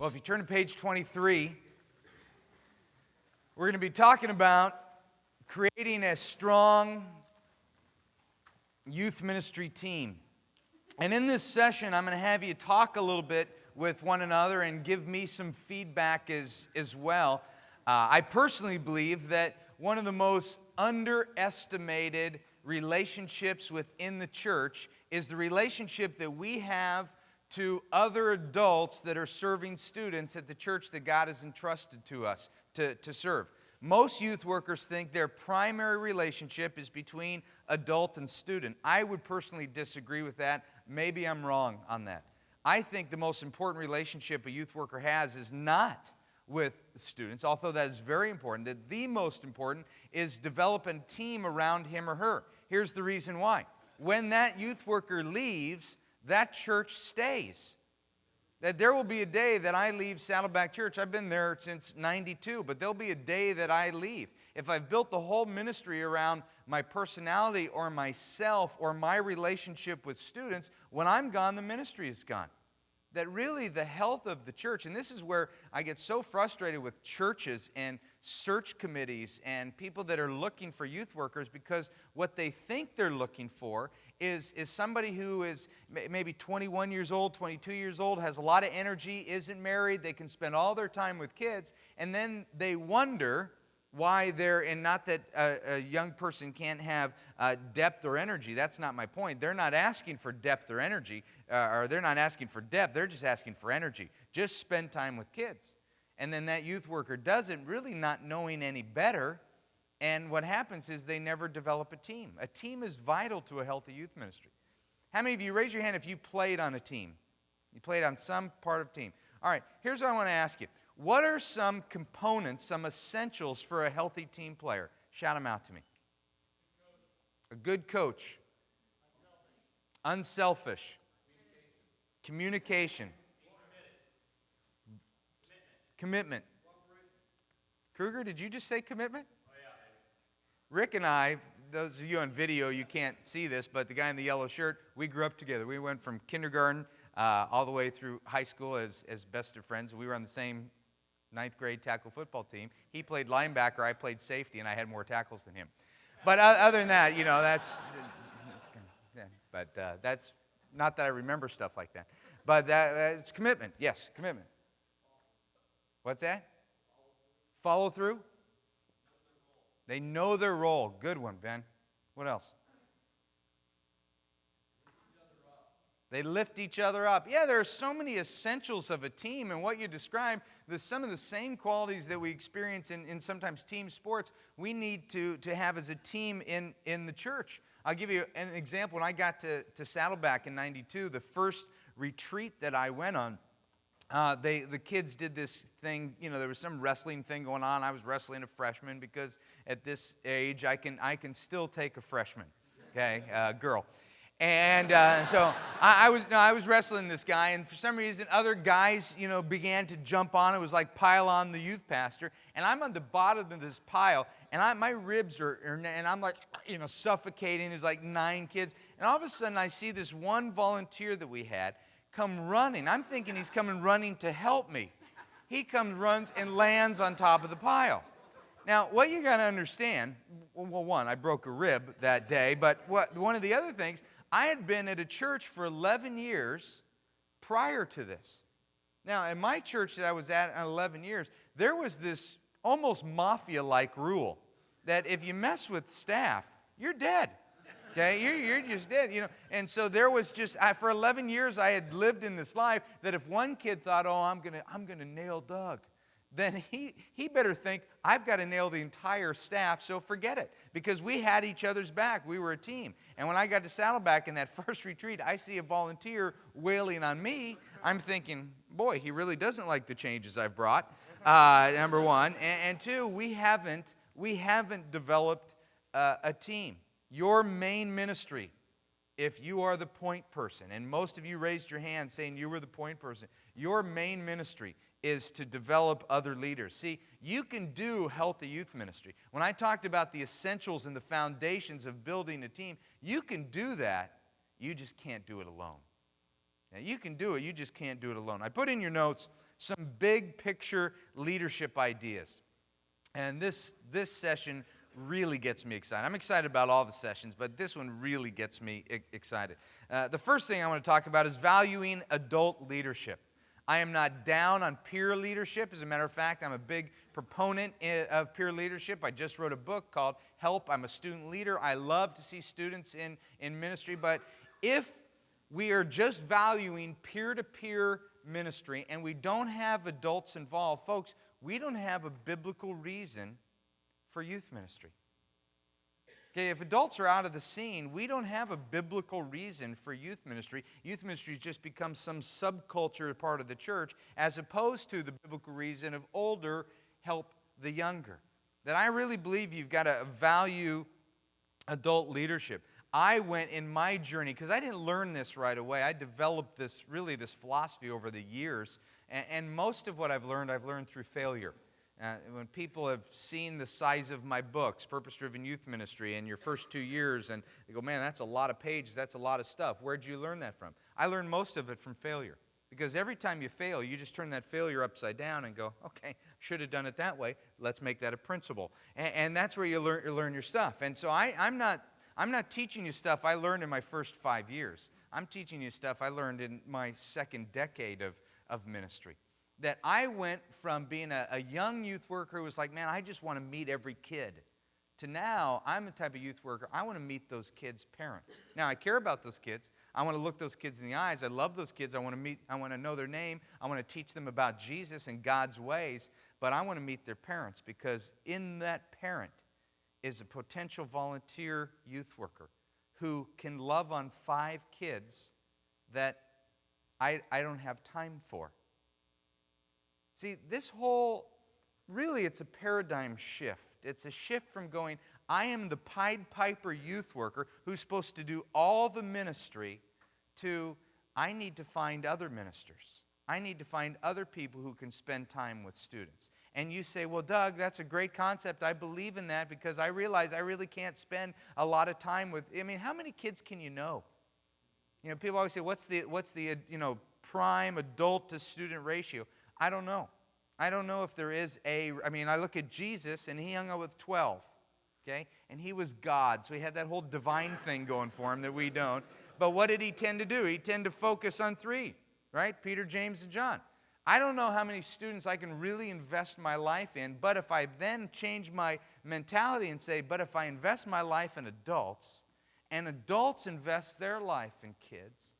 Well, if you turn to page 23, we're going to be talking about creating a strong youth ministry team. And in this session, I'm going to have you talk a little bit with one another and give me some feedback as well. I personally believe that one of the most underestimated relationships within the church is the relationship that we have to other adults that are serving students at the church that God has entrusted to us to serve. Most youth workers think their primary relationship is between adult and student. I would personally disagree with that. Maybe I'm wrong on that. I think the most important relationship a youth worker has is not with students, although that is very important. That the most important is developing a team around him or her. Here's the reason why. When that youth worker leaves, that church stays. That there will be a day that I leave Saddleback Church. I've been there since '92, but there'll be a day that I leave. If I've built the whole ministry around my personality or myself or my relationship with students, when I'm gone, the ministry is gone. That really the health of the church, and this is where I get so frustrated with churches and search committees and people that are looking for youth workers, because what they think they're looking for is somebody who is maybe 21 years old, 22 years old, has a lot of energy, isn't married, they can spend all their time with kids, and then they wonder why they're, and not that a young person can't have depth or energy. That's not my point. They're not asking for depth or energy, or they're not asking for depth. They're just asking for energy. Just spend time with kids. And then that youth worker doesn't, really not knowing any better, and what happens is they never develop a team. A team is vital to a healthy youth ministry. How many of you, raise your hand if you played on a team? You played on some part of a team. All right, here's what I want to ask you. What are some components, some essentials for a healthy team player? Shout them out to me. A good coach. Unselfish. Communication. Commitment. Kruger, did you just say commitment? Rick and I, those of you on video, you can't see this, but the guy in the yellow shirt, we grew up together. We went from kindergarten all the way through high school as best of friends. We were on the same 9th grade tackle football team. He played linebacker, I played safety, and I had more tackles than him. But other than that, you know, that's not that I remember stuff like that. But it's commitment. Yes, commitment. What's that? Follow through. They know their role. Good one, Ben. What else? They lift each other up. Yeah, there are so many essentials of a team, and what you described, some of the same qualities that we experience in sometimes team sports, we need to have as a team in the church. I'll give you an example. When I got to Saddleback in '92, the first retreat that I went on, the kids did this thing, you know, there was some wrestling thing going on. I was wrestling a freshman because at this age, I can still take a freshman, okay, girl. And so I was wrestling this guy, and for some reason, other guys, you know, began to jump on. It was like pile on the youth pastor, and I'm on the bottom of this pile, and my ribs are, and I'm like, you know, suffocating. There's like 9 kids, and all of a sudden, I see this one volunteer that we had come running. I'm thinking he's coming running to help me. He runs, and lands on top of the pile. Now, what you got to understand, well, one, I broke a rib that day, but one of the other things, I had been at a church for 11 years prior to this. Now, in my church that I was at 11 years, there was this almost mafia-like rule that if you mess with staff, you're dead. Okay, you're just dead, you know. And so there was just, for 11 years, I had lived in this life that if one kid thought, oh, I'm gonna nail Doug, then he better think, I've got to nail the entire staff, so forget it. Because we had each other's back. We were a team. And when I got to Saddleback in that first retreat, I see a volunteer wailing on me. I'm thinking, boy, he really doesn't like the changes I've brought, number one. And two, we haven't developed a team. Your main ministry, if you are the point person, and most of you raised your hand saying you were the point person, your main ministry is to develop other leaders. See, you can do healthy youth ministry. When I talked about the essentials and the foundations of building a team, you can do that, you just can't do it alone. Now, you can do it, you just can't do it alone. I put in your notes some big picture leadership ideas. And this session really gets me excited. I'm excited about all the sessions, but this one really gets me excited. The first thing I want to talk about is valuing adult leadership. I am not down on peer leadership. As a matter of fact, I'm a big proponent of peer leadership. I just wrote a book called Help. I'm a student leader. I love to see students in ministry. But if we are just valuing peer-to-peer ministry and we don't have adults involved, folks, we don't have a biblical reason for youth ministry. Okay, if adults are out of the scene, we don't have a biblical reason for youth ministry. Youth ministry has just become some subculture part of the church, as opposed to the biblical reason of older help the younger. That I really believe you've got to value adult leadership. I went in my journey, because I didn't learn this right away. I developed this philosophy over the years, and most of what I've learned through failure. When people have seen the size of my books, Purpose-Driven Youth Ministry, in your first 2 years, and they go, man, that's a lot of pages, that's a lot of stuff. Where'd you learn that from? I learned most of it from failure. Because every time you fail, you just turn that failure upside down and go, okay, should have done it that way. Let's make that a principle. And that's where you learn your stuff. And so I'm not teaching you stuff I learned in my first 5 years. I'm teaching you stuff I learned in my second decade of ministry. That I went from being a young youth worker who was like, man, I just want to meet every kid, to now I'm the type of youth worker, I want to meet those kids' parents. Now, I care about those kids. I want to look those kids in the eyes. I love those kids. I want to know their name. I want to teach them about Jesus and God's ways. But I want to meet their parents, because in that parent is a potential volunteer youth worker who can love on 5 kids that I don't have time for. See, this whole, really it's a paradigm shift. It's a shift from going, I am the Pied Piper youth worker who's supposed to do all the ministry, to I need to find other ministers. I need to find other people who can spend time with students. And you say, well, Doug, that's a great concept. I believe in that, because I realize I really can't spend a lot of time with, how many kids can you know? People always say, what's the prime adult to student ratio? I don't know. I don't know if there is I look at Jesus, and he hung out with 12, okay? And he was God, so he had that whole divine thing going for him that we don't. But what did he tend to do? He tended to focus on 3, right? Peter, James, and John. I don't know how many students I can really invest my life in, but if I then change my mentality and say, but if I invest my life in adults, and adults invest their life in kids,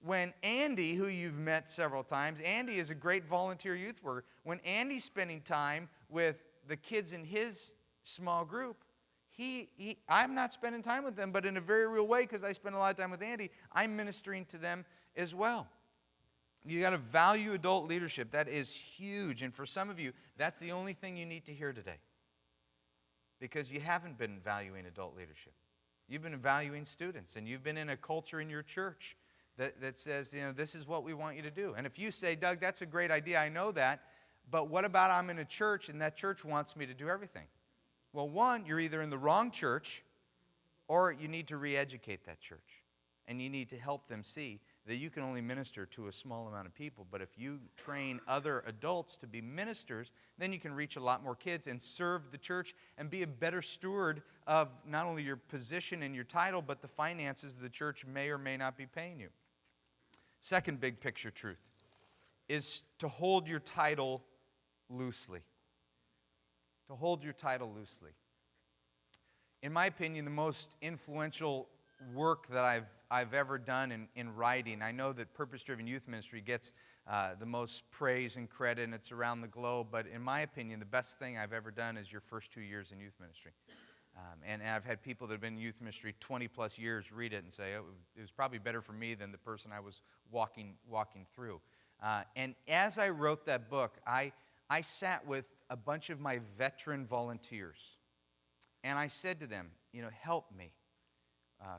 when Andy, who you've met several times, Andy is a great volunteer youth worker. When Andy's spending time with the kids in his small group, I'm not spending time with them, but in a very real way, because I spend a lot of time with Andy, I'm ministering to them as well. You got to value adult leadership. That is huge. And for some of you, that's the only thing you need to hear today, because you haven't been valuing adult leadership. You've been valuing students, and you've been in a culture in your church that says, this is what we want you to do. And if you say, Doug, that's a great idea, I know that, but what about I'm in a church and that church wants me to do everything? Well, one, you're either in the wrong church, or you need to re-educate that church. And you need to help them see that you can only minister to a small amount of people. But if you train other adults to be ministers, then you can reach a lot more kids and serve the church and be a better steward of not only your position and your title, but the finances the church may or may not be paying you. Second big picture truth is to hold your title loosely. To hold your title loosely. In my opinion, the most influential work that I've ever done in writing, I know that Purpose-Driven Youth Ministry gets the most praise and credit, and it's around the globe, but in my opinion, the best thing I've ever done is your first 2 years in youth ministry. And I've had people that have been in youth ministry 20 plus years read it and say, oh, it was probably better for me than the person I was walking through. And as I wrote that book, I sat with a bunch of my veteran volunteers, and I said to them, help me.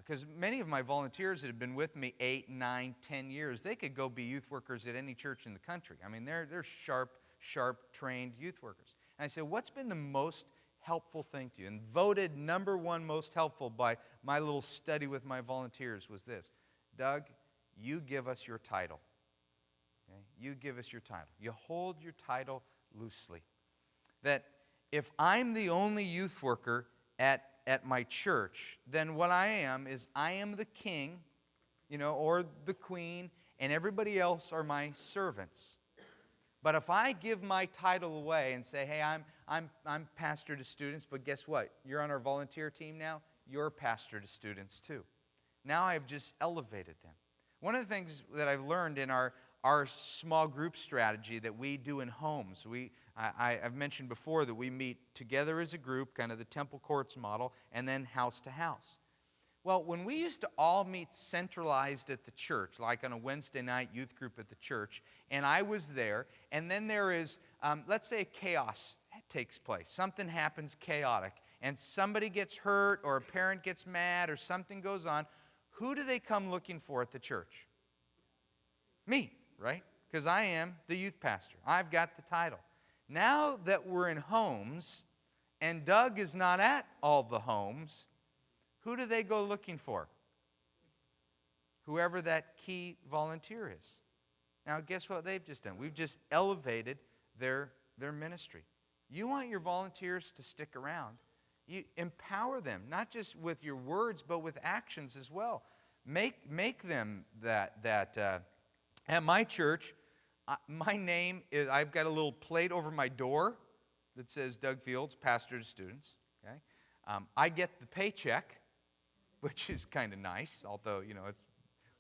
Because many of my volunteers that have been with me 8, 9, 10 years, they could go be youth workers at any church in the country. They're sharp, trained youth workers. And I said, what's been the most helpful thing to you? And voted number 1 most helpful by my little study with my volunteers was this: Doug, you give us your title. Okay? you give us your title. You hold your title loosely. That if I'm the only youth worker at my church, then what I am is I am the king, or the queen, and everybody else are my servants. But if I give my title away and say, hey, I'm pastor to students, but guess what? You're on our volunteer team now. You're pastor to students too. Now I've just elevated them. One of the things that I've learned in our small group strategy that we do in homes, I've mentioned before that we meet together as a group, kind of the temple courts model, and then house to house. Well, when we used to all meet centralized at the church, like on a Wednesday night youth group at the church, and I was there, and then there is, let's say chaos takes place. Something happens chaotic, and somebody gets hurt, or a parent gets mad, or something goes on. Who do they come looking for at the church? Me, right? Because I am the youth pastor. I've got the title. Now that we're in homes, and Doug is not at all the homes, who do they go looking for? Whoever that key volunteer is. Now, guess what they've just done? We've just elevated their ministry. You want your volunteers to stick around. You empower them, not just with your words, but with actions as well. Make them that. At my church, my name is, I've got a little plate over my door that says Doug Fields, pastor to students. Okay, I get the paycheck, which is kind of nice, although, it's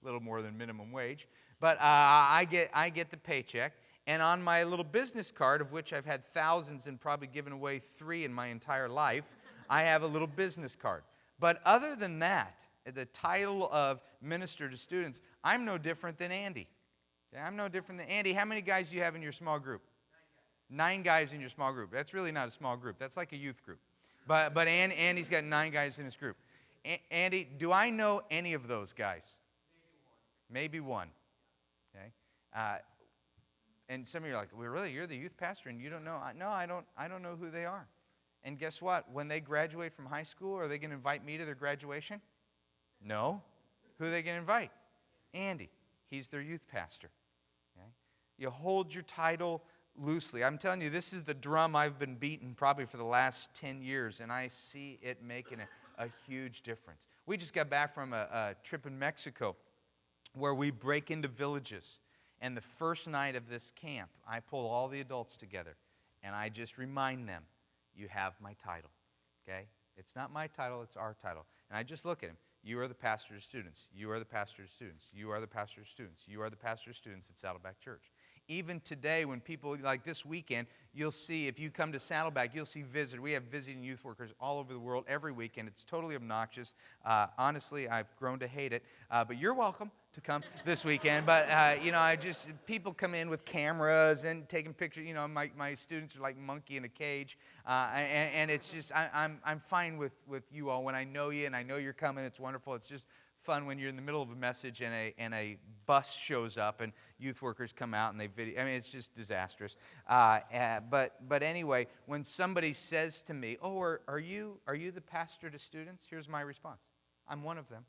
a little more than minimum wage. But I get the paycheck, and on my little business card, of which I've had thousands and probably given away 3 in my entire life, I have a little business card. But other than that, the title of minister to students, I'm no different than Andy. Okay, I'm no different than Andy. How many guys do you have in your small group? 9 guys in your small group. That's really not a small group. That's like a youth group. But Andy's got 9 guys in his group. Andy, do I know any of those guys? Maybe one. Okay. And some of you are like, well, really, you're the youth pastor and you don't know? No, I don't know who they are. And guess what? When they graduate from high school, are they going to invite me to their graduation? No. Who are they going to invite? Andy. He's their youth pastor. Okay. You hold your title loosely. I'm telling you, this is the drum I've been beating probably for the last 10 years, and I see it making a huge difference. We just got back from a trip in Mexico where we break into villages. And the first night of this camp, I pull all the adults together, and I just remind them, you have my title, okay? It's not my title, it's our title. And I just look at them. You are the pastor of students. You are the pastor of students. You are the pastor of students. You are the pastor of students at Saddleback Church. Even today, when people, like this weekend, you'll see, if you come to Saddleback, you'll see visitors. We have visiting youth workers all over the world every weekend. It's totally obnoxious. Honestly, I've grown to hate it. But you're welcome to come this weekend. But, people come in with cameras and taking pictures. My students are like monkey in a cage. And it's just, I'm fine with you all. When I know you and I know you're coming, it's wonderful. It's just fun when you're in the middle of a message and a bus shows up and youth workers come out and they video. I mean, it's just disastrous. But anyway, when somebody says to me, "Oh, are you the pastor to students?" Here's my response: I'm one of them.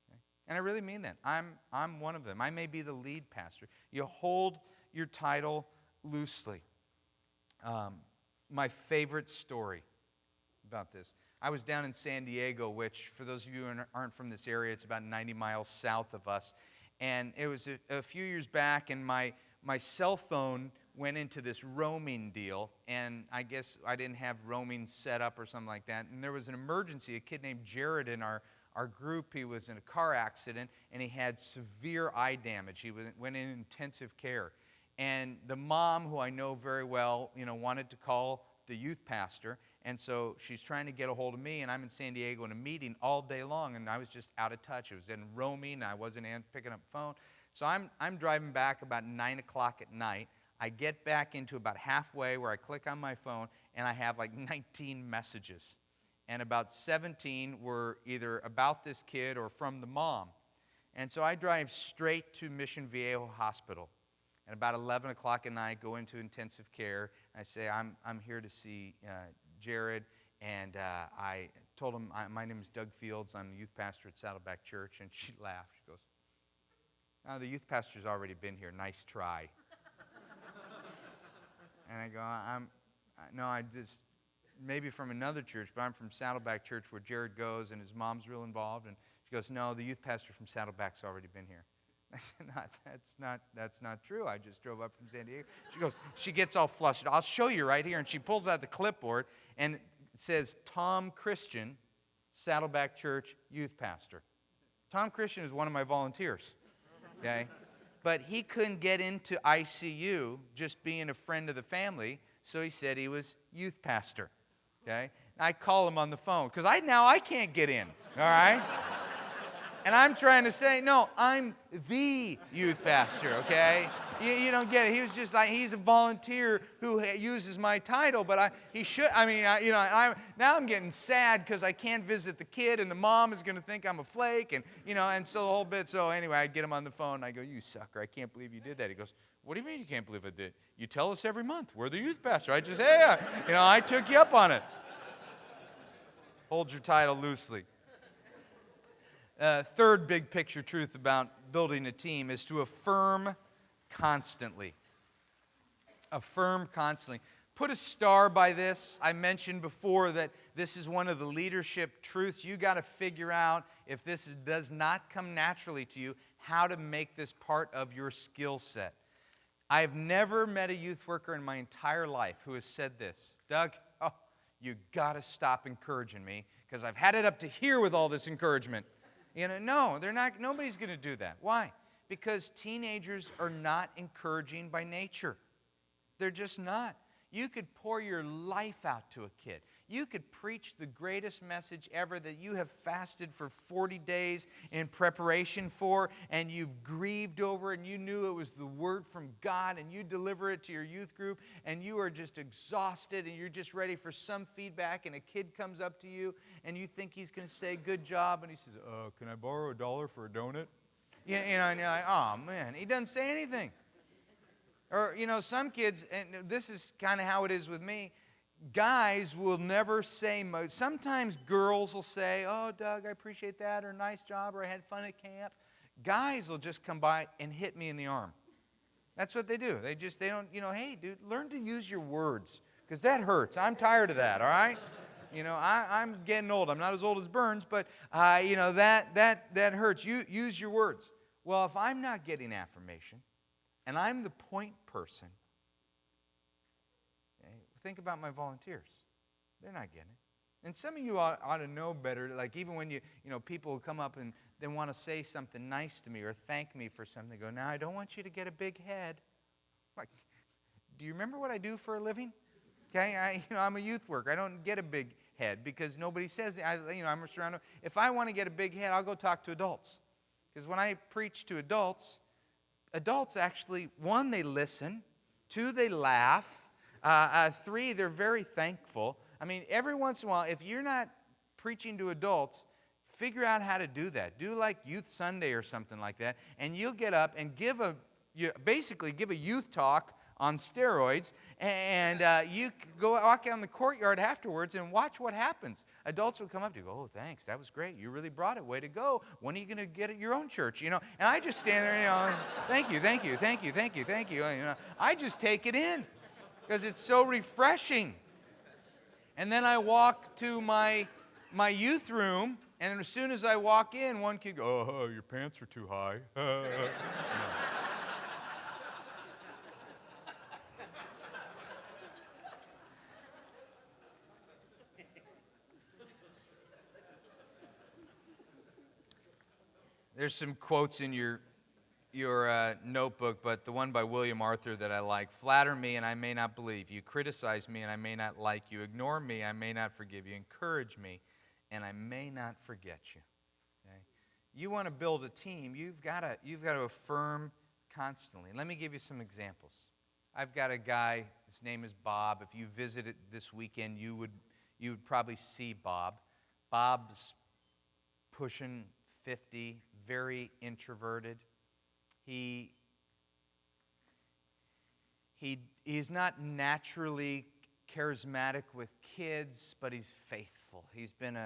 Okay? And I really mean that. I'm one of them. I may be the lead pastor. You hold your title loosely. My favorite story about this. I was down in San Diego, which, for those of you who aren't from this area, it's about 90 miles south of us. And it was a few years back, and my cell phone went into this roaming deal. And I guess I didn't have roaming set up or something like that. And there was an emergency. A kid named Jared in our group, he was in a car accident, and he had severe eye damage. He went in intensive care. And the mom, who I know very well, wanted to call the youth pastor, and so she's trying to get a hold of me, and I'm in San Diego in a meeting all day long, and I was just out of touch. It was in roaming, I wasn't picking up the phone. So I'm driving back about 9 o'clock at night. I get back into about halfway where I click on my phone, and I have like 19 messages. And about 17 were either about this kid or from the mom. And so I drive straight to Mission Viejo Hospital. And about 11 o'clock at night, go into intensive care. I say, I'm here to see Jared. And I told him, my name is Doug Fields. I'm the youth pastor at Saddleback Church. And she laughed. She goes, "Oh, the youth pastor's already been here. Nice try." And I go, no, I just, maybe from another church, but I'm from Saddleback Church where Jared goes and his mom's real involved. And she goes, no, the youth pastor from Saddleback's already been here. I said, that's not true. I just drove up from San Diego. She goes, she gets all flustered. I'll show you right here. And she pulls out the clipboard and it says, Tom Christian, Saddleback Church youth pastor. Tom Christian is one of my volunteers, okay? But he couldn't get into ICU just being a friend of the family, so he said he was youth pastor, okay? And I call him on the phone, because now I can't get in, all right? And I'm trying to say, no, I'm the youth pastor, okay? You don't get it. He was just like, he's a volunteer who uses my title, but he should, now I'm getting sad because I can't visit the kid, and the mom is going to think I'm a flake, and so the whole bit. So anyway, I get him on the phone, and I go, you sucker, I can't believe you did that. He goes, what do you mean you can't believe I did? You tell us every month. We're the youth pastor. I just, hey, I took you up on it. Hold your title loosely. Third big picture truth about building a team is to affirm constantly. Affirm constantly. Put a star by this. I mentioned before that this is one of the leadership truths. You got to figure out, if this does not come naturally to you, how to make this part of your skill set. I've never met a youth worker in my entire life who has said this, Doug, you got to stop encouraging me because I've had it up to here with all this encouragement. No, they're not. Nobody's going to do that. Why? Because teenagers are not encouraging by nature. They're just not. You could pour your life out to a kid. You could preach the greatest message ever that you have fasted for 40 days in preparation for, and you've grieved over it, and you knew it was the word from God, and you deliver it to your youth group, and you are just exhausted, and you're just ready for some feedback, and a kid comes up to you, and you think he's going to say, good job, and he says, can I borrow $1 for a donut? And you're like, oh, man, he doesn't say anything. Or, some kids, and this is kind of how it is with me, guys will never say much. Sometimes girls will say, oh, Doug, I appreciate that, or nice job, or I had fun at camp. Guys will just come by and hit me in the arm. That's what they do. They don't, hey, dude, learn to use your words, because that hurts. I'm tired of that, all right? I'm getting old. I'm not as old as Burns, but, that hurts. You use your words. Well, if I'm not getting affirmation, and I'm the point person, okay, think about my volunteers. They're not getting it. And some of you ought to know better, like even when people will come up and they want to say something nice to me or thank me for something, they go, now I don't want you to get a big head. Like, do you remember what I do for a living? Okay, I'm a youth worker. I don't get a big head because nobody says it. I'm surrounded. If I want to get a big head, I'll go talk to adults. Because when I preach to adults actually, 1, they listen, 2, they laugh, 3, they're very thankful. I mean, every once in a while, if you're not preaching to adults, figure out how to do that. Do like Youth Sunday or something like that, and you'll get up and basically give a youth talk on steroids, and you go walk out in the courtyard afterwards and watch what happens. Adults will come up to you, oh, thanks, that was great. You really brought it. Way to go. When are you going to get at your own church? And I just stand there, thank you, thank you, thank you, thank you, thank you. I just take it in because it's so refreshing. And then I walk to my youth room, and as soon as I walk in, one kid goes, oh, your pants are too high. There's some quotes in your notebook, but the one by William Arthur that I like: flatter me and I may not believe you, criticize me and I may not like you, ignore me, I may not forgive you, encourage me and I may not forget you. Okay? You want to build a team, you've got to affirm constantly. Let me give you some examples. I've got a guy, his name is Bob. If you visited this weekend, you would probably see Bob. Bob's pushing 50, very introverted. He's not naturally charismatic with kids, but he's faithful. He's been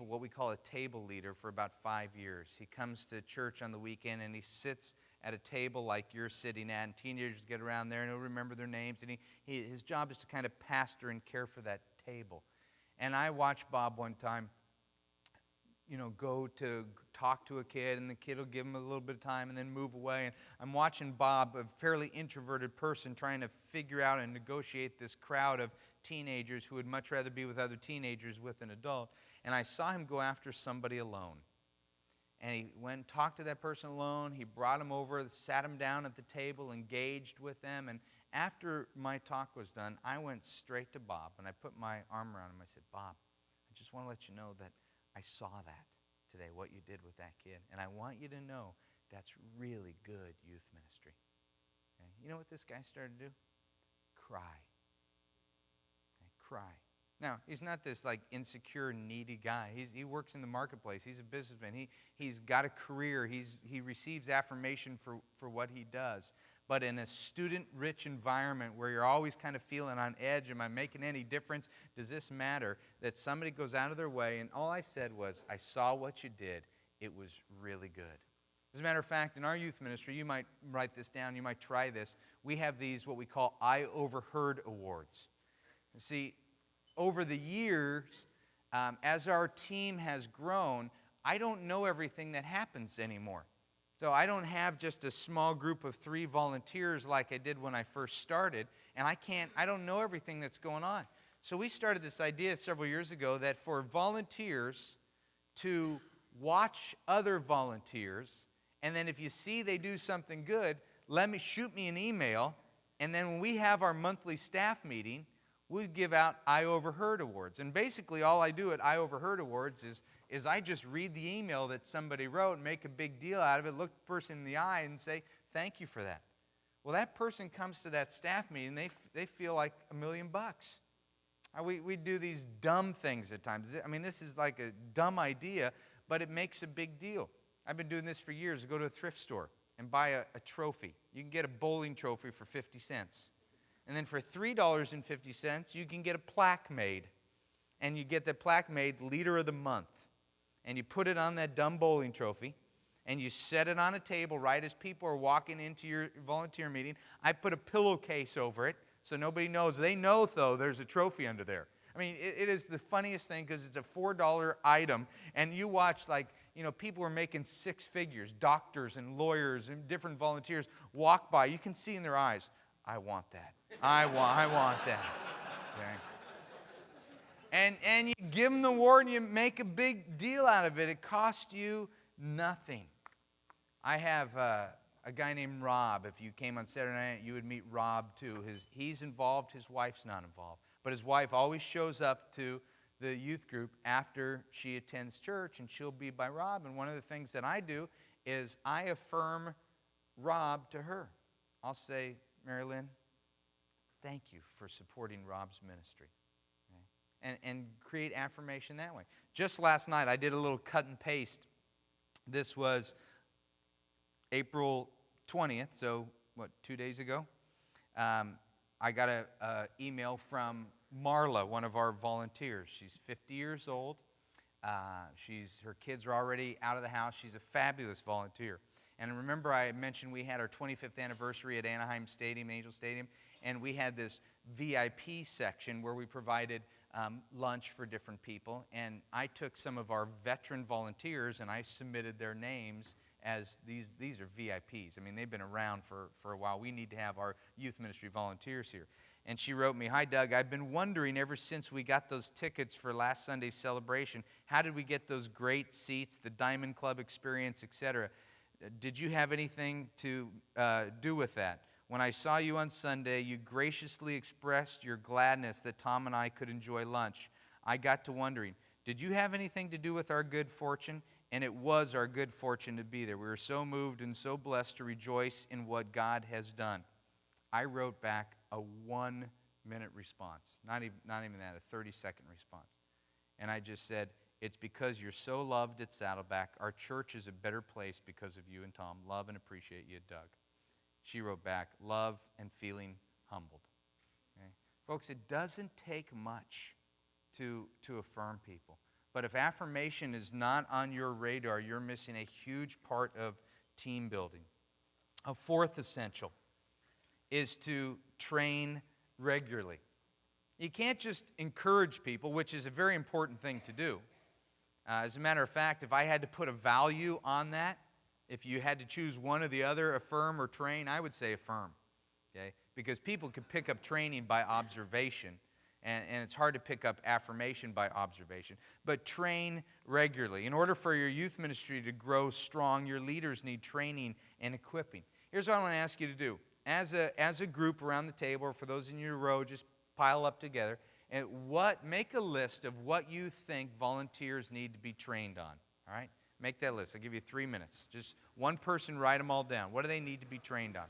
what we call a table leader for about 5 years. He comes to church on the weekend and he sits at a table like you're sitting at, and teenagers get around there, and he'll remember their names, and his job is to kind of pastor and care for that table. And I watched Bob one time, go to talk to a kid, and the kid will give him a little bit of time and then move away. And I'm watching Bob, a fairly introverted person, trying to figure out and negotiate this crowd of teenagers who would much rather be with other teenagers with an adult. And I saw him go after somebody alone. And he went and talked to that person alone. He brought him over, sat him down at the table, engaged with them. And after my talk was done, I went straight to Bob, and I put my arm around him. I said, Bob, I just want to let you know that I saw that today, what you did with that kid. And I want you to know that's really good youth ministry. Okay? You know what this guy started to do? Cry. Okay? Cry. Now, he's not this insecure, needy guy. He works in the marketplace. He's a businessman. He's got a career. He receives affirmation for what he does. But in a student-rich environment where you're always kind of feeling on edge, am I making any difference? Does this matter? That somebody goes out of their way, and all I said was, I saw what you did. It was really good. As a matter of fact, in our youth ministry, you might write this down, you might try this. We have these, what we call I Overheard Awards. And see, over the years, as our team has grown, I don't know everything that happens anymore. So I don't have just a small group of 3 volunteers like I did when I first started, and I don't know everything that's going on. So we started this idea several years ago that for volunteers to watch other volunteers, and then if you see they do something good, shoot me an email, and then when we have our monthly staff meeting, we give out I Overheard Awards. And basically all I do at I Overheard Awards is I just read the email that somebody wrote and make a big deal out of it, look the person in the eye and say, thank you for that. Well, that person comes to that staff meeting, they feel like $1 million. We do these dumb things at times. I mean, this is like a dumb idea, but it makes a big deal. I've been doing this for years. Go to a thrift store and buy a trophy. You can get a bowling trophy for 50 cents. And then for $3.50, you can get a plaque made. And you get the plaque made Leader of the Month. And you put it on that dumb bowling trophy. And you set it on a table right as people are walking into your volunteer meeting. I put a pillowcase over it so nobody knows. They know, though, there's a trophy under there. I mean, it is the funniest thing because it's a $4 item. And you watch, people are making 6 figures. Doctors and lawyers and different volunteers walk by. You can see in their eyes, I want that. I want that. Okay? And you give them the award and you make a big deal out of it. It costs you nothing. I have a guy named Rob. If you came on Saturday night, you would meet Rob too. He's involved, his wife's not involved. But his wife always shows up to the youth group after she attends church, and she'll be by Rob. And one of the things that I do is I affirm Rob to her. I'll say, Mary Lynn, thank you for supporting Rob's ministry. Okay? And create affirmation that way. Just last night, I did a little cut and paste. This was April 20th, so 2 days ago? I got an email from Marla, one of our volunteers. She's 50 years old. Her kids are already out of the house. She's a fabulous volunteer. And remember I mentioned we had our 25th anniversary at Anaheim Stadium, Angel Stadium, and we had this VIP section where we provided lunch for different people. And I took some of our veteran volunteers and I submitted their names as these are VIPs. I mean, they've been around for a while. We need to have our youth ministry volunteers here. And she wrote me, "Hi, Doug, I've been wondering ever since we got those tickets for last Sunday's celebration, how did we get those great seats, the Diamond Club experience, etc.? Did you have anything to do with that? When I saw you on Sunday, you graciously expressed your gladness that Tom and I could enjoy lunch. I got to wondering, did you have anything to do with our good fortune? And it was our good fortune to be there. We were so moved and so blessed to rejoice in what God has done." I wrote back a 1-minute response, not even that, a 30-second response. And I just said, "It's because you're so loved at Saddleback. Our church is a better place because of you and Tom. Love and appreciate you, Doug." She wrote back, "Love and feeling humbled." Okay? Folks, it doesn't take much to affirm people. But if affirmation is not on your radar, you're missing a huge part of team building. A fourth essential is to train regularly. You can't just encourage people, which is a very important thing to do. As a matter of fact, if I had to put a value on that, if you had to choose one or the other, affirm or train, I would say affirm. Okay? Because people can pick up training by observation, and it's hard to pick up affirmation by observation. But train regularly. In order for your youth ministry to grow strong, your leaders need training and equipping. Here's what I want to ask you to do. As a group around the table, or for those in your row, just pile up together, and make a list of what you think volunteers need to be trained on. All right? Make that list. I'll give you 3 minutes. Just one person, write them all down. What do they need to be trained on?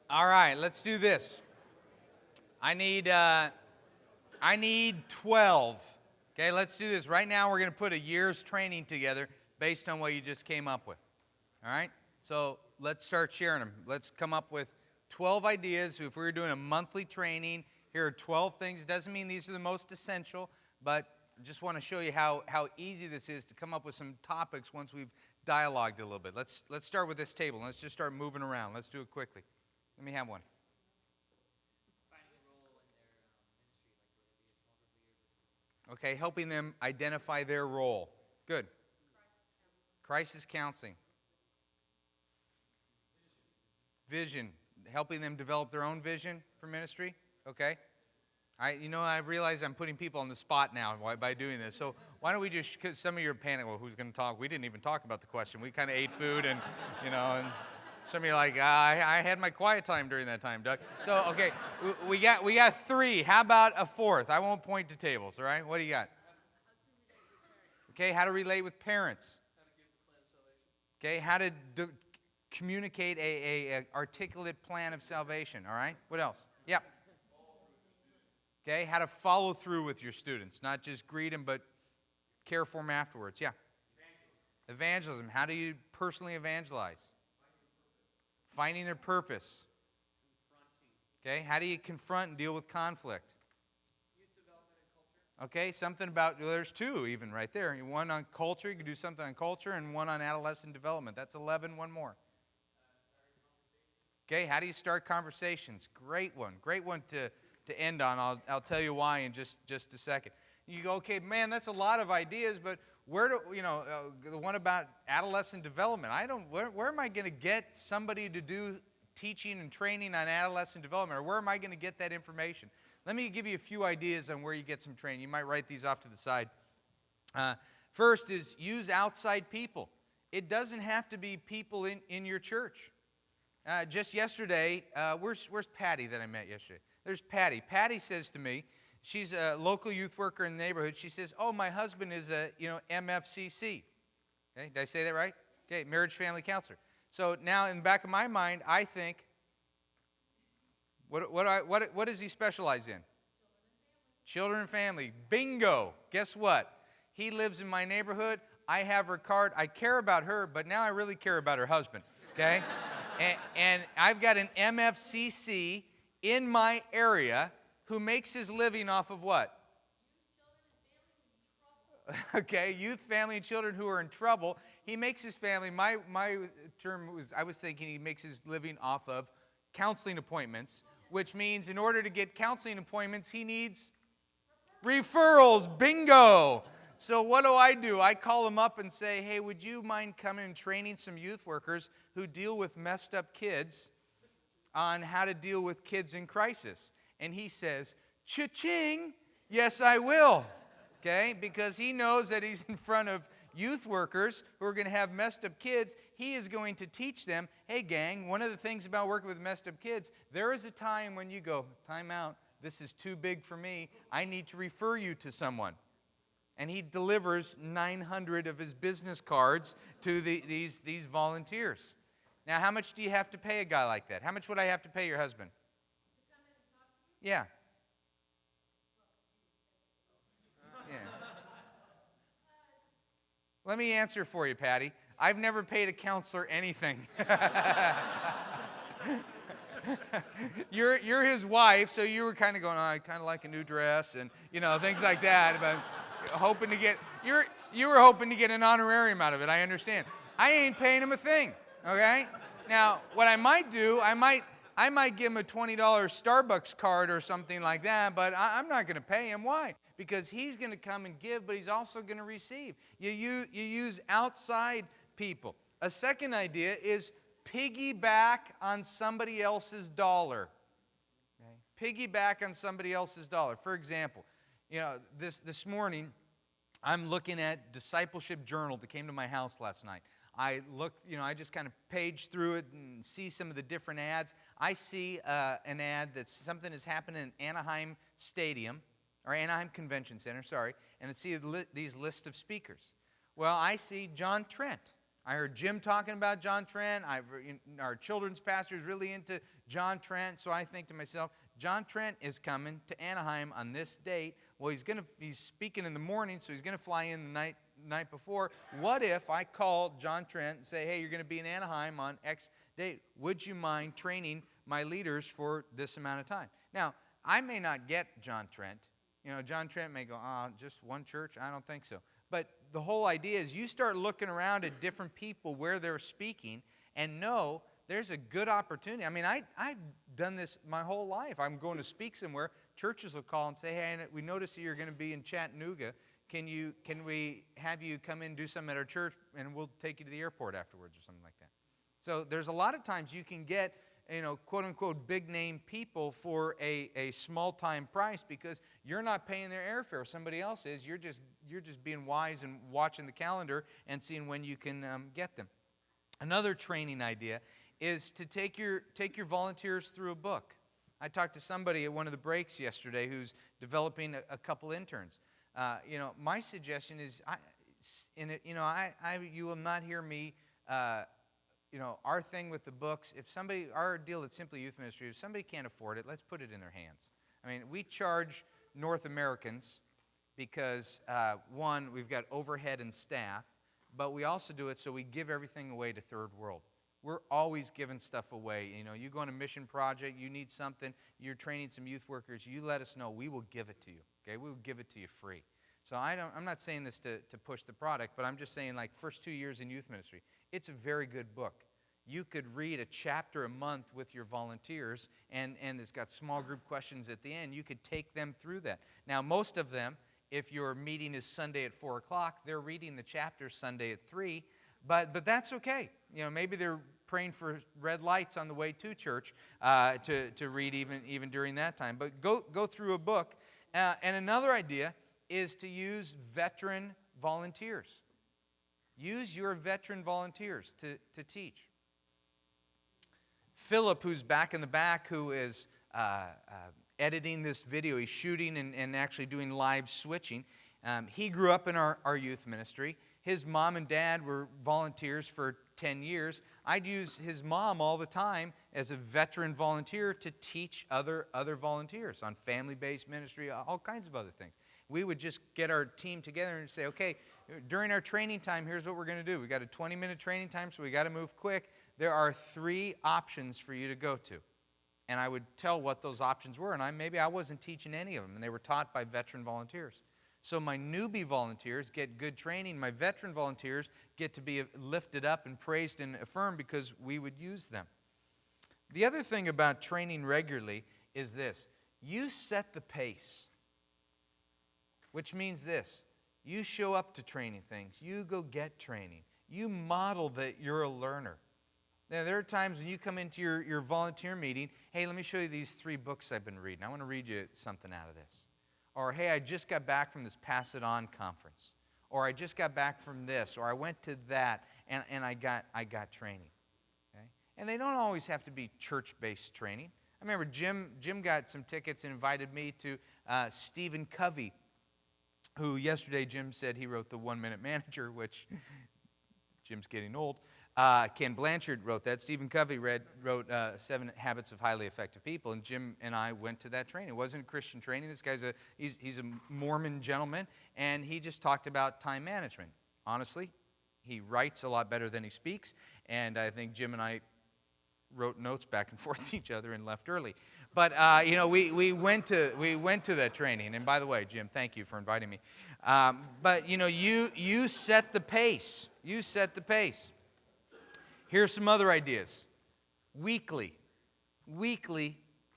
All right, let's do this. I need 12. Okay, let's do this. Right now we're going to put a year's training together based on what you just came up with. All right? So let's start sharing them. Let's come up with 12 ideas. If we were doing a monthly training, here are 12 things. It doesn't mean these are the most essential, but I just want to show you how easy this is to come up with some topics once we've dialogued a little bit. Let's start with this table. Let's just start moving around. Let's do it quickly. Let me have one. Finding a role in their ministry, like whether it be a small group leader versus. Okay, helping them identify their role. Good. Crisis counseling. Vision. Helping them develop their own vision for ministry. Okay. I realize I'm putting people on the spot now by doing this. So why don't we just, because some of you are panicking, well, who's going to talk? We didn't even talk about the question. We kind of ate food and, and some of you are like, I had my quiet time during that time, Doug. So, okay, we got 3. How about a 4th? I won't point to tables, all right? What do you got? Okay, how to relate with parents. Okay, how to communicate a articulate plan of salvation, all right? What else? Yep. Okay, how to follow through with your students, not just greet them, but care for them afterwards. Yeah. Evangelism. How do you personally evangelize? Finding their purpose. Okay, how do you confront and deal with conflict? Youth development and culture. Okay, something about, well, there's two even right there. One on culture, you can do something on culture, and one on adolescent development. That's 11, one more. Okay, how do you start conversations? Great one to end on. I'll tell you why in just a second. You go, okay, man, that's a lot of ideas, but where do, the one about adolescent development, where am I going to get somebody to do teaching and training on adolescent development, or where am I going to get that information? Let me give you a few ideas on where you get some training. You might write these off to the side. First is use outside people. It doesn't have to be people in your church. Just yesterday, where's Patty that I met yesterday? There's Patty. Patty says to me, she's a local youth worker in the neighborhood. She says, "Oh, my husband is a MFCC." Okay, did I say that right? Okay, marriage family counselor. So now in the back of my mind, I think, what does he specialize in? Children and family. Bingo. Guess what? He lives in my neighborhood. I have her card. I care about her, but now I really care about her husband. Okay? and I've got an MFCC in my area who makes his living off of what? Okay, youth, family, and children who are in trouble. He makes his family, my term was, I was thinking he makes his living off of counseling appointments, which means in order to get counseling appointments, he needs referrals. Bingo! So what do? I call him up and say, hey, would you mind coming and training some youth workers who deal with messed up kids on how to deal with kids in crisis? And he says, cha-ching, yes, I will. Okay, because he knows that he's in front of youth workers who are going to have messed up kids. He is going to teach them, hey, gang, one of the things about working with messed up kids, there is a time when you go, time out, this is too big for me. I need to refer you to someone. And he delivers 900 of his business cards to these volunteers. Now, how much do you have to pay a guy like that? How much would I have to pay your husband? To come in and talk to you? Yeah. Yeah. Let me answer for you, Patty. I've never paid a counselor anything. You're his wife, so you were kind of going, oh, I kind of like a new dress and, things like that. But hoping to get, you were hoping to get an honorarium out of it, I understand. I ain't paying him a thing, okay? Now, what I might do, I might give him a $20 Starbucks card or something like that, but I'm not going to pay him. Why? Because he's going to come and give, but he's also going to receive. You use outside people. A second idea is piggyback on somebody else's dollar. Okay? Piggyback on somebody else's dollar. For example, this morning, I'm looking at Discipleship Journal that came to my house last night. I looked, I just kind of paged through it and see some of the different ads. I see an ad that something has happened in Anaheim Stadium, or Anaheim Convention Center, sorry, and I see these list of speakers. Well, I see John Trent. I heard Jim talking about John Trent. Our children's pastor is really into John Trent, so I think to myself, John Trent is coming to Anaheim on this date. Well, he's speaking in the morning, so he's going to fly in the night before. What if I call John Trent and say, hey, you're going to be in Anaheim on X date. Would you mind training my leaders for this amount of time? Now, I may not get John Trent. John Trent may go, just one church? I don't think so. But the whole idea is you start looking around at different people where they're speaking and know there's a good opportunity. I mean, I've done this my whole life. I'm going to speak somewhere. Churches will call and say, hey, we notice you're going to be in Chattanooga. Can we have you come in and do something at our church, and we'll take you to the airport afterwards or something like that. So there's a lot of times you can get, quote-unquote, big-name people for a small-time price because you're not paying their airfare. Somebody else is. You're just being wise and watching the calendar and seeing when you can get them. Another training idea is to take your volunteers through a book. I talked to somebody at one of the breaks yesterday who's developing a couple interns. My suggestion is, you will not hear me our thing with the books, our deal at Simply Youth Ministry, if somebody can't afford it, let's put it in their hands. I mean, we charge North Americans because, one, we've got overhead and staff, but we also do it so we give everything away to third world. We're always giving stuff away. You go on a mission project, you need something, you're training some youth workers, you let us know, we will give it to you. Okay, we will give it to you free. So I'm not saying this to push the product, but I'm just saying, like, first 2 years in youth ministry, it's a very good book. You could read a chapter a month with your volunteers, and it's got small group questions at the end. You could take them through that. Now, most of them, if your meeting is Sunday at 4 o'clock, they're reading the chapter Sunday at 3, but that's okay. Maybe they're praying for red lights on the way to church to read even during that time. But go through a book. And another idea is to use veteran volunteers. Use your veteran volunteers to teach. Philip, who's back in the back, who is editing this video, he's shooting and actually doing live switching. He grew up in our youth ministry. His mom and dad were volunteers for 10 years. I'd use his mom all the time as a veteran volunteer to teach other volunteers on family-based ministry, all kinds of other things. We would just get our team together and say, okay, during our training time, here's what we're going to do. We got a 20-minute training time, so we got to move quick. There are 3 options for you to go to. And I would tell what those options were, and maybe I wasn't teaching any of them, and they were taught by veteran volunteers. So my newbie volunteers get good training. My veteran volunteers get to be lifted up and praised and affirmed because we would use them. The other thing about training regularly is this. You set the pace, which means this. You show up to training things. You go get training. You model that you're a learner. Now, there are times when you come into your volunteer meeting, hey, let me show you these 3 books I've been reading. I want to read you something out of this. Or, hey, I just got back from this Pass It On conference. Or I just got back from this. Or I went to that and I got training. Okay? And they don't always have to be church-based training. I remember Jim got some tickets and invited me to Stephen Covey, who yesterday Jim said he wrote The 1 Minute Manager, which Jim's getting old. Ken Blanchard wrote that. Stephen Covey wrote 7 Habits of Highly Effective People, and Jim and I went to that training. It wasn't a Christian training. This guy's he's a Mormon gentleman, and he just talked about time management. Honestly, he writes a lot better than he speaks, and I think Jim and I wrote notes back and forth to each other and left early. But we went to that training. And by the way, Jim, thank you for inviting me. But you set the pace. You set the pace. Here's some other ideas. Weekly,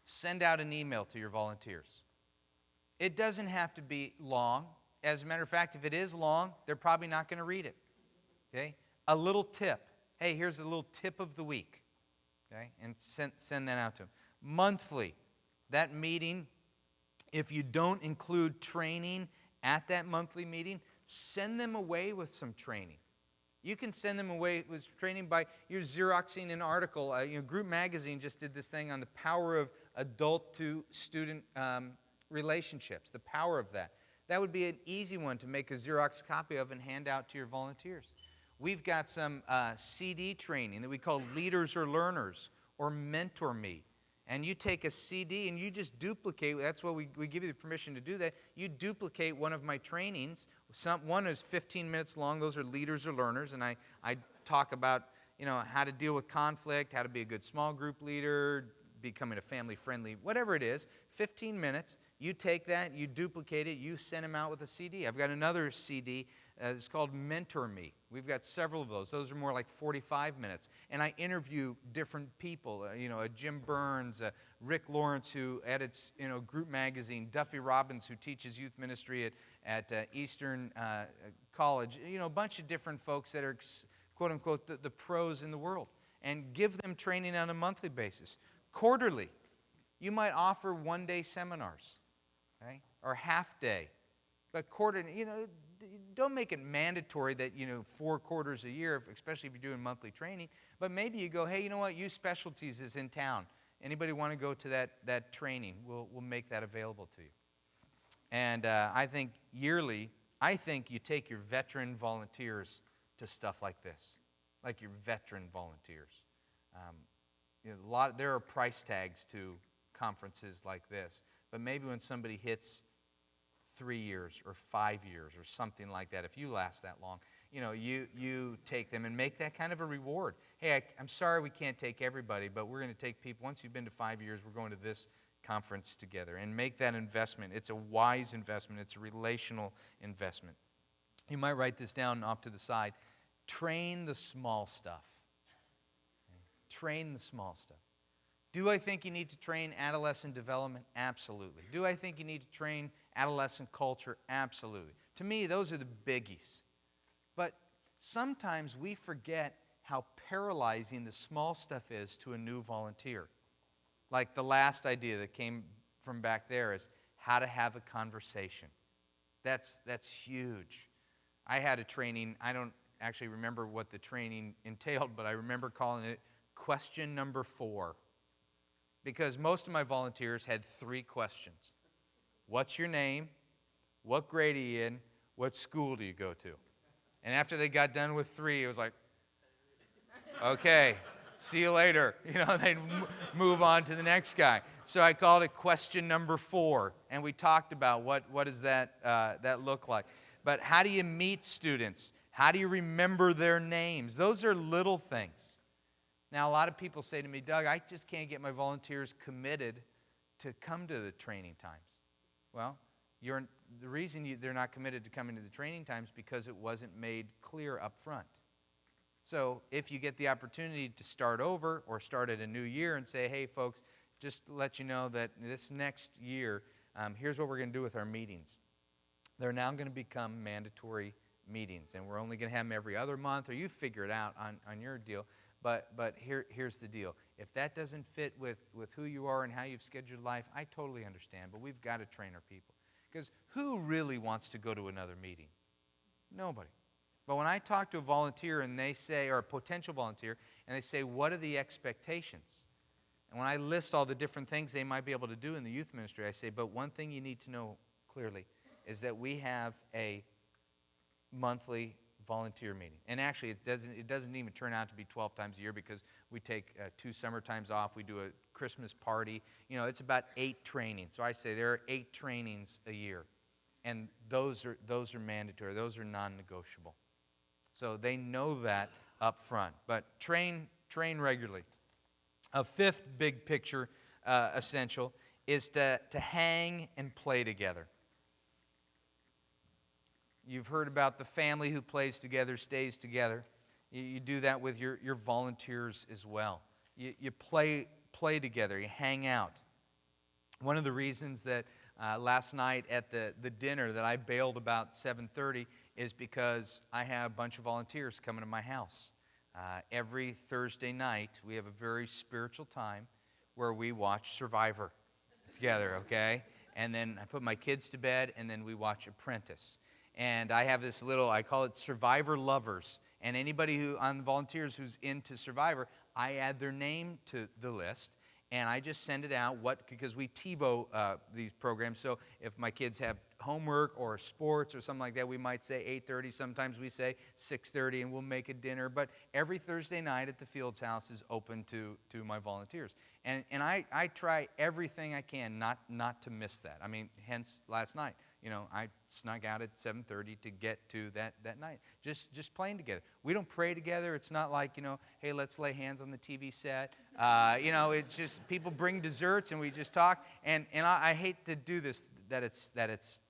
send out an email to your volunteers. It doesn't have to be long. As a matter of fact, if it is long, they're probably not going to read it. Okay? A little tip. Hey, here's a little tip of the week. Okay? And send that out to them. Monthly, that meeting, if you don't include training at that monthly meeting, send them away with some training. You can send them away with training by you're Xeroxing an article. Group Magazine just did this thing on the power of adult to student relationships, the power of that. That would be an easy one to make a Xerox copy of and hand out to your volunteers. We've got some CD training that we call Leaders or Learners or Mentor Me. And you take a CD and you just duplicate, that's what we give you the permission to do that. You duplicate one of my trainings. One is 15 minutes long. Those are Leaders or Learners. And I talk about how to deal with conflict, how to be a good small group leader, becoming a family-friendly, whatever it is. 15 minutes. You take that, you duplicate it, you send them out with a CD. I've got another CD. It's called Mentor Me. We've got several of those. Those are more like 45 minutes. And I interview different people, Jim Burns, Rick Lawrence, who edits, Group Magazine, Duffy Robbins, who teaches youth ministry at Eastern College, a bunch of different folks that are, quote unquote, the pros in the world. And give them training on a monthly basis. Quarterly, you might offer one-day seminars, okay, or half-day. But quarterly, don't make it mandatory that, 4 quarters a year, especially if you're doing monthly training. But maybe you go, hey, you know what, Youth Specialties is in town. Anybody want to go to that training? We'll make that available to you. And I think yearly, you take your veteran volunteers to stuff like this. like your veteran volunteers. There are price tags to conferences like this, but maybe when somebody hits 3 years or 5 years or something like that, if you last that long, you take them and make that kind of a reward. Hey, I'm sorry we can't take everybody, but we're going to take people. Once you've been to 5 years, we're going to this conference together, and make that investment. It's a wise investment. It's a relational investment. You might write this down off to the side. Train the small stuff. Train the small stuff. Do I think you need to train adolescent development? Absolutely. Do I think you need to train adolescent culture? Absolutely. To me, those are the biggies. But sometimes we forget how paralyzing the small stuff is to a new volunteer. Like the last idea that came from back there is how to have a conversation. That's huge. I had a training, I don't actually remember what the training entailed, but I remember calling it question number 4. Because most of my volunteers had 3 questions. What's your name? What grade are you in? What school do you go to? And after they got done with 3, it was like, okay, see you later. They'd move on to the next guy. So I called it question number 4, and we talked about what does that look like. But how do you meet students? How do you remember their names? Those are little things. Now, a lot of people say to me, Doug, I just can't get my volunteers committed to come to the training times. Well, the reason they're not committed to coming to the training times is because it wasn't made clear up front. So if you get the opportunity to start over or start at a new year and say, hey, folks, just to let you know that this next year, here's what we're going to do with our meetings. They're now going to become mandatory meetings, and we're only going to have them every other month, or you figure it out on your deal. But here's the deal. If that doesn't fit with who you are and how you've scheduled life, I totally understand, but we've got to train our people. Because who really wants to go to another meeting? Nobody. But when I talk to a volunteer and they say, or a potential volunteer, and they say, what are the expectations? And when I list all the different things they might be able to do in the youth ministry, I say, but one thing you need to know clearly is that we have a monthly volunteer meeting. And actually, it doesn't even turn out to be 12 times a year because we take 2 summer times off. We do a Christmas party. It's about 8 trainings. So I say there are 8 trainings a year. And those are mandatory. Those are non-negotiable. So they know that up front. But train regularly. A 5th big picture essential is to hang and play together. You've heard about the family who plays together, stays together. You do that with your volunteers as well. You play together, you hang out. One of the reasons that last night at the dinner that I bailed about 7:30 is because I have a bunch of volunteers coming to my house. Every Thursday night, we have a very spiritual time where we watch Survivor together, okay? And then I put my kids to bed, and then we watch Apprentice. And I have this I call it Survivor Lovers. And anybody on the volunteers who's into Survivor, I add their name to the list. And I just send it out, because we TiVo these programs. So if my kids have homework or sports or something like that, we might say 8:30. Sometimes we say 6:30, and we'll make a dinner. But every Thursday night at the Fields House is open to my volunteers. And I try everything I can not to miss that. I mean, hence last night. I snuck out at 7:30 to get to that night. Just playing together. We don't pray together. It's not like, hey, let's lay hands on the TV set. It's just people bring desserts and we just talk. And I hate to do this, that it's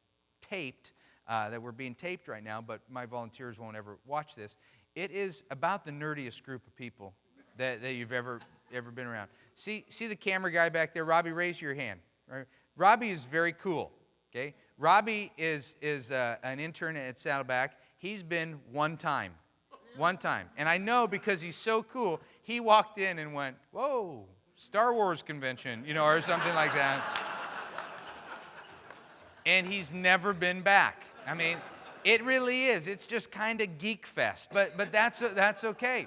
taped, that we're being taped right now, but my volunteers won't ever watch this. It is about the nerdiest group of people that you've ever been around. See the camera guy back there? Robbie, raise your hand. Right? Robbie is very cool. Okay, Robbie is an intern at Saddleback. He's been one time. And I know because he's so cool, he walked in and went, whoa, Star Wars convention, or something like that. And he's never been back. I mean, it really is. It's just kind of geek fest. But that's okay.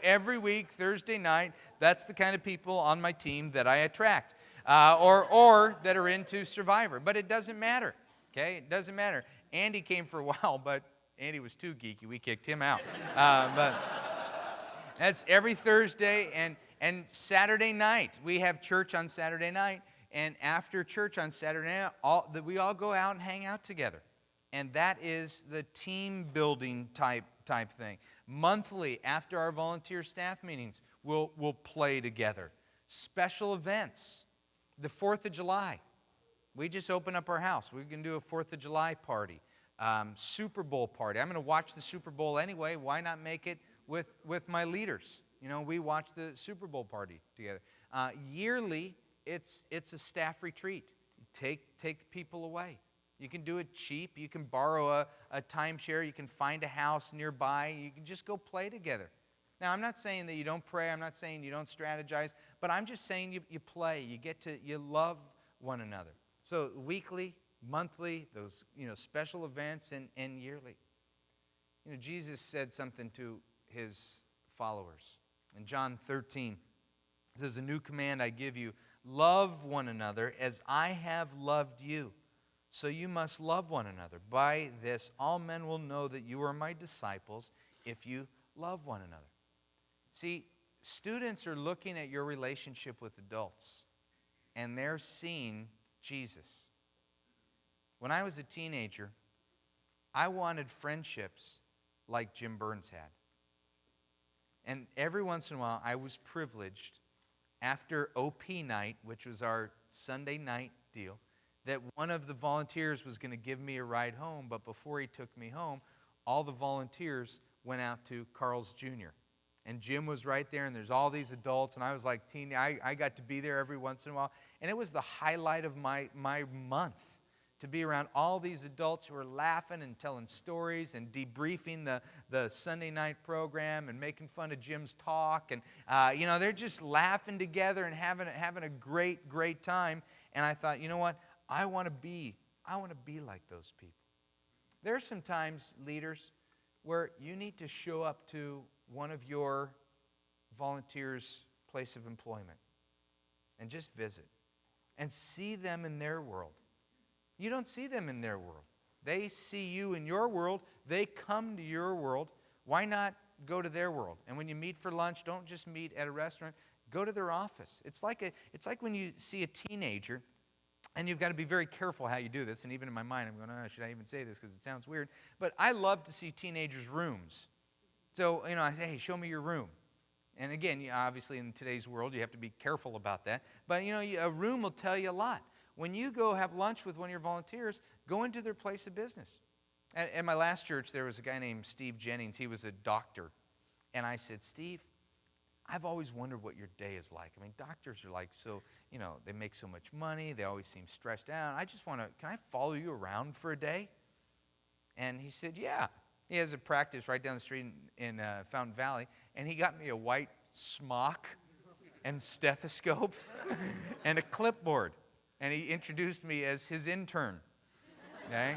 Every week, Thursday night, that's the kind of people on my team that I attract. Or that are into Survivor. But it doesn't matter, okay? It doesn't matter. Andy came for a while, but Andy was too geeky. We kicked him out. That's every Thursday and Saturday night. We have church on Saturday night, and after church on Saturday night, we all go out and hang out together. And that is the team building type thing. Monthly, after our volunteer staff meetings, we'll play together. Special events. The 4th of July. We just open up our house. We can do a 4th of July party. Super Bowl party. I'm going to watch the Super Bowl anyway. Why not make it with my leaders? You know, we watch the Super Bowl party together. Yearly, it's a staff retreat. Take the people away. You can do it cheap. You can borrow a timeshare. You can find a house nearby. You can just go play together. Now, I'm not saying that you don't pray. I'm not saying you don't strategize. But I'm just saying you play. You love one another. So weekly, monthly, those special events, and yearly. Jesus said something to his followers. In John 13, it says, "A new command I give you, love one another as I have loved you. So you must love one another. By this, all men will know that you are my disciples if you love one another." See, students are looking at your relationship with adults, and they're seeing Jesus. When I was a teenager, I wanted friendships like Jim Burns had. And every once in a while, I was privileged, after OP night, which was our Sunday night deal, that one of the volunteers was going to give me a ride home, but before he took me home, all the volunteers went out to Carl's Jr. And Jim was right there, and there's all these adults, and I was like I got to be there every once in a while, and it was the highlight of my month, to be around all these adults who are laughing and telling stories and debriefing the Sunday night program and making fun of Jim's talk. And, they're just laughing together and having a great time. And I thought, you know what? I want to be like those people. There are some times, leaders, where you need to show up to one of your volunteers' place of employment and just visit and see them in their world. You don't see them in their world. They see you in your world. They come to your world. Why not go to their world? And when you meet for lunch, don't just meet at a restaurant. Go to their office. It's like when you see a teenager, and you've got to be very careful how you do this. And even in my mind, I'm going, should I even say this because it sounds weird? But I love to see teenagers' rooms. So, I say, hey, show me your room. And again, obviously in today's world, you have to be careful about that. But, a room will tell you a lot. When you go have lunch with one of your volunteers, go into their place of business. At my last church, there was a guy named Steve Jennings. He was a doctor. And I said, Steve, I've always wondered what your day is like. I mean, doctors are like, so, they make so much money. They always seem stressed out. I just want to, can I follow you around for a day? And he said, yeah. He has a practice right down the street in Fountain Valley. And he got me a white smock and stethoscope and a clipboard. And he introduced me as his intern. Okay?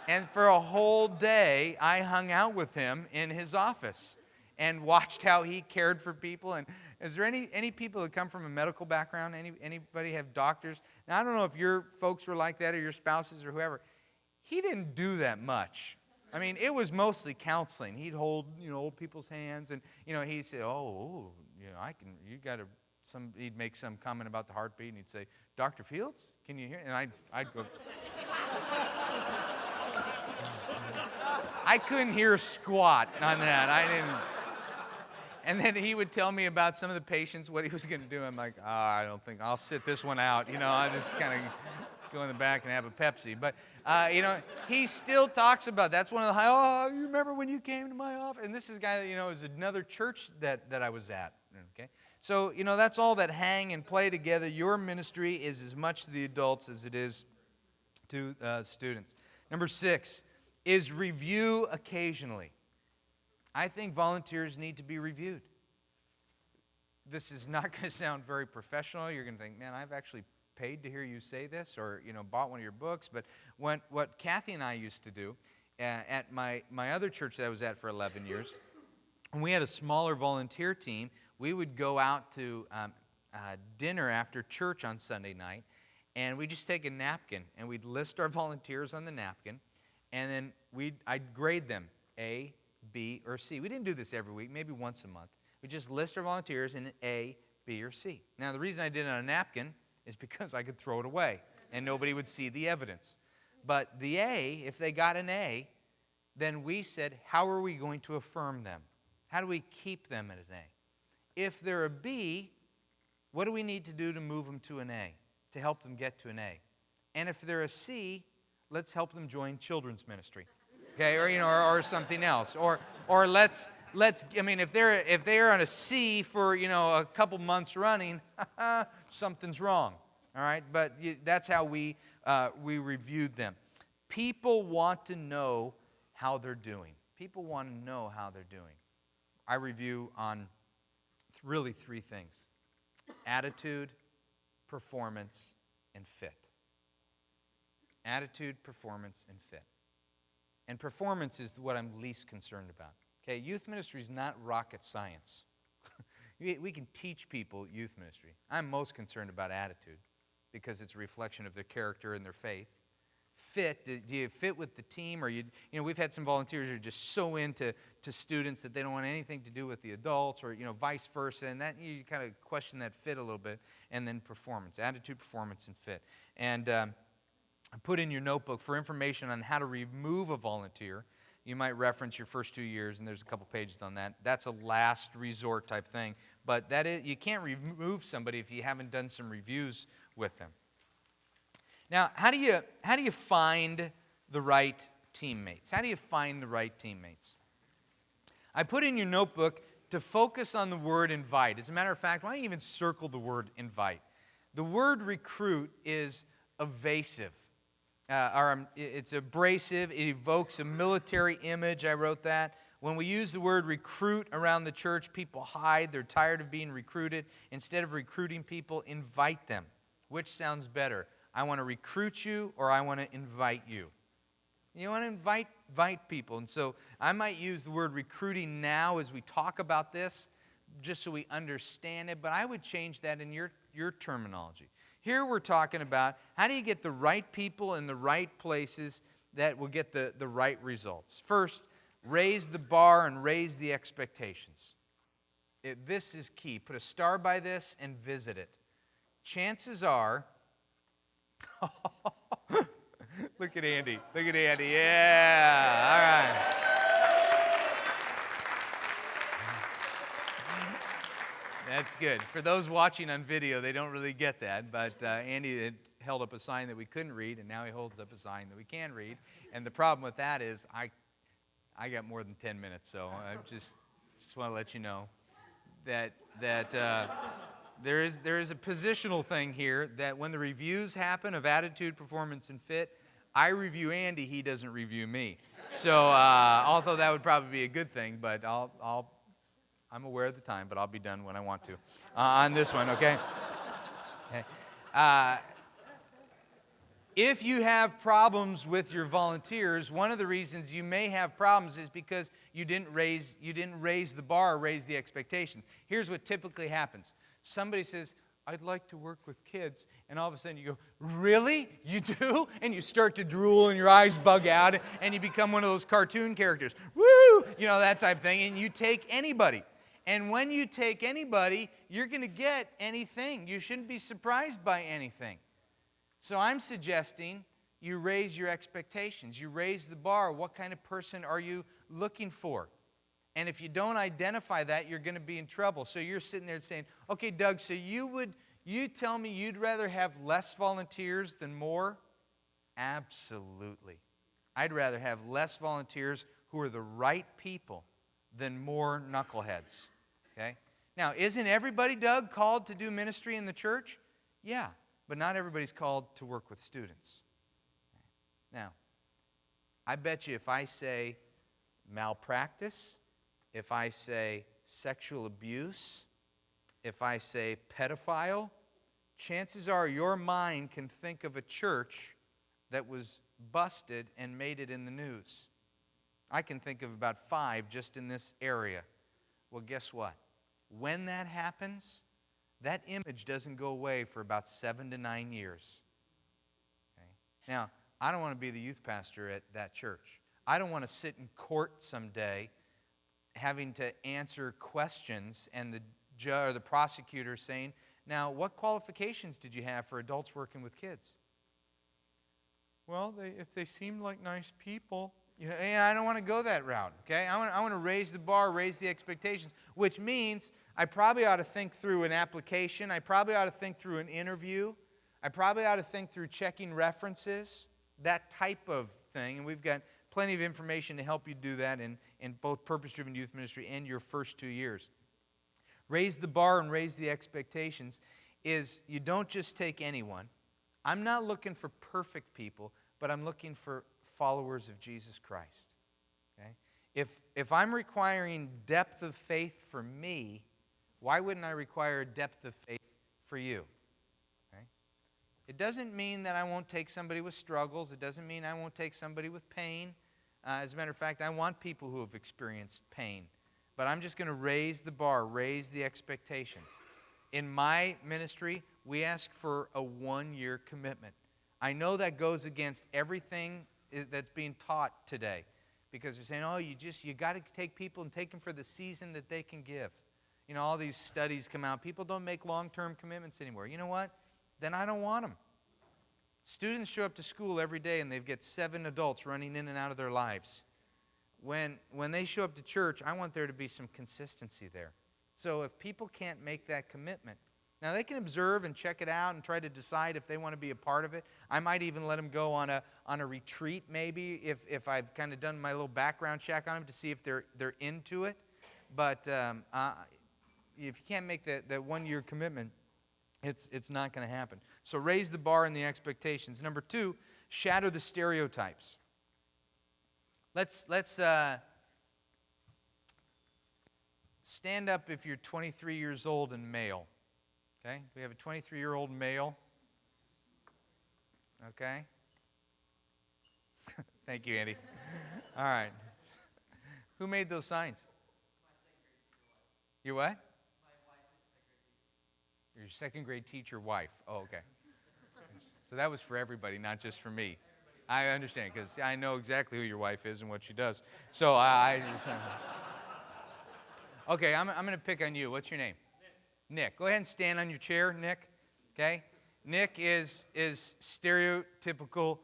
And for a whole day, I hung out with him in his office and watched how he cared for people. And is there any people that come from a medical background? Anybody have doctors? Now, I don't know if your folks were like that or your spouses or whoever. He didn't do that much. I mean, it was mostly counseling. He'd hold, old people's hands, and, he said, he'd make some comment about the heartbeat, and he'd say, Dr. Fields, can you hear? And I'd go, I couldn't hear a squat on that. I didn't. And then he would tell me about some of the patients, what he was going to do. I'm like, I don't think, I'll sit this one out. I'll just kind of go in the back and have a Pepsi. But, he still talks about, that's one of the you remember when you came to my office? And this is a guy that, is another church that I was at. Okay? So, that's all that hang and play together. Your ministry is as much to the adults as it is to students. Number 6 is review occasionally. I think volunteers need to be reviewed. This is not going to sound very professional. You're going to think, man, I've actually paid to hear you say this, or bought one of your books. But what Kathy and I used to do at my other church that I was at for 11 years, when we had a smaller volunteer team, we would go out to dinner after church on Sunday night, and we'd just take a napkin, and we'd list our volunteers on the napkin, and then I'd grade them A, B, or C. We didn't do this every week, maybe once a month. We just list our volunteers in A, B, or C. Now, the reason I did it on a napkin is because I could throw it away and nobody would see the evidence. But the A, if they got an A, then we said, how are we going to affirm them? How do we keep them at an A? If they're a B, what do we need to do to move them to an A, to help them get to an A? And if they're a C, let's help them join children's ministry, okay, or something else, or let's. I mean, if they're on a C for a couple months running, something's wrong, all right. But that's how we reviewed them. People want to know how they're doing. People want to know how they're doing. I review on really three things: attitude, performance, and fit. Attitude, performance, and fit. And performance is what I'm least concerned about. Okay, youth ministry is not rocket science. We can teach people youth ministry. I'm most concerned about attitude because it's a reflection of their character and their faith. Fit, do you fit with the team? Or we've had some volunteers who are just so into students that they don't want anything to do with the adults, or vice versa, and that you kind of question that fit a little bit. And then performance, attitude, performance, and fit. And I put in your notebook for information on how to remove a volunteer. You might reference your first 2 years, and there's a couple pages on that. That's a last resort type thing. But you can't remove somebody if you haven't done some reviews with them. Now, how do you find the right teammates? How do you find the right teammates? I put in your notebook to focus on the word invite. As a matter of fact, why don't you even circle the word invite? The word recruit is evasive. It's abrasive. It evokes a military image. I wrote that. When we use the word recruit around the church, people hide. They're tired of being recruited. Instead of recruiting people, invite them. Which sounds better? I want to recruit you, or I want to invite you. You want to invite people. And so I might use the word recruiting now as we talk about this, just so we understand it. But I would change that in your terminology. Here we're talking about how do you get the right people in the right places that will get the right results. First, raise the bar and raise the expectations. This is key. Put a star by this and visit it. Chances are, look at Andy. Look at Andy. Yeah, all right. That's good. For those watching on video, they don't really get that, but Andy had held up a sign that we couldn't read, and now he holds up a sign that we can read. And the problem with that is I got more than 10 minutes, so I just want to let you know that there is a positional thing here, that when the reviews happen of attitude, performance, and fit, I review Andy, he doesn't review me. So although that would probably be a good thing, but I'm aware of the time, but I'll be done when I want to on this one, okay? Okay. If you have problems with your volunteers, one of the reasons you may have problems is because you didn't raise the bar, raise the expectations. Here's what typically happens. Somebody says, I'd like to work with kids, and all of a sudden you go, really? You do? And you start to drool and your eyes bug out, and you become one of those cartoon characters. Woo! That type of thing, and you take anybody. And when you take anybody, you're going to get anything. You shouldn't be surprised by anything. So I'm suggesting you raise your expectations. You raise the bar. What kind of person are you looking for? And if you don't identify that, you're going to be in trouble. So you're sitting there saying, okay, Doug, so you tell me you'd rather have less volunteers than more? Absolutely. I'd rather have less volunteers who are the right people than more knuckleheads. Okay? Now, isn't everybody, Doug, called to do ministry in the church? Yeah, but not everybody's called to work with students. Now, I bet you if I say malpractice, if I say sexual abuse, if I say pedophile, chances are your mind can think of a church that was busted and made it in the news. I can think of about 5 just in this area. Well, guess what? When that happens, that image doesn't go away for about 7 to 9 years. Okay? Now, I don't want to be the youth pastor at that church. I don't want to sit in court someday having to answer questions, and the judge or the prosecutor saying, now, what qualifications did you have for adults working with kids? Well, if they seemed like nice people, and I don't want to go that route, okay? I want to raise the bar, raise the expectations, which means I probably ought to think through an application. I probably ought to think through an interview. I probably ought to think through checking references, that type of thing. And we've got plenty of information to help you do that in both purpose-driven youth ministry and your first 2 years. Raise the bar and raise the expectations is you don't just take anyone. I'm not looking for perfect people, but I'm looking for followers of Jesus Christ. Okay? If I'm requiring depth of faith for me, why wouldn't I require depth of faith for you? Okay? It doesn't mean that I won't take somebody with struggles. It doesn't mean I won't take somebody with pain. As a matter of fact, I want people who have experienced pain. But I'm just going to raise the bar, raise the expectations. In my ministry, we ask for a 1-year commitment. I know that goes against everything that's being taught today, because they're saying, oh, you got to take people and take them for the season that they can give. All these studies come out. People don't make long-term commitments anymore. You know what? Then I don't want them. Students show up to school every day and they've got 7 adults running in and out of their lives. When they show up to church, I want there to be some consistency there. So if people can't make that commitment, now they can observe and check it out and try to decide if they want to be a part of it. I might even let them go on a retreat maybe if I've kind of done my little background check on them to see if they're into it. But if you can't make that 1-year commitment, it's not going to happen. So raise the bar and the expectations. Number 2, shatter the stereotypes. Let's stand up if you're 23 years old and male. Okay? We have a 23-year-old male. Okay? Thank you, Andy. All right. Who made those signs? Your what? Your second grade teacher wife. Oh, okay. So that was for everybody, not just for me. I understand, because I know exactly who your wife is and what she does. So I just... Okay, I'm going to pick on you. What's your name? Nick. Go ahead and stand on your chair, Nick. Okay? Nick is stereotypical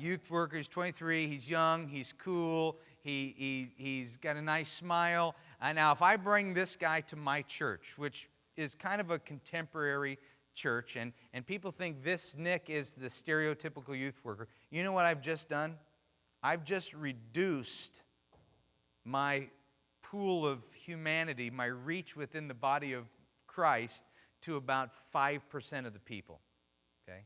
youth worker. He's 23. He's young. He's cool. He's got a nice smile. Now, if I bring this guy to my church, which is kind of a contemporary church, and people think this Nick is the stereotypical youth worker. You know what I've just done? I've just reduced my pool of humanity, my reach within the body of Christ, to about 5% of the people. Okay?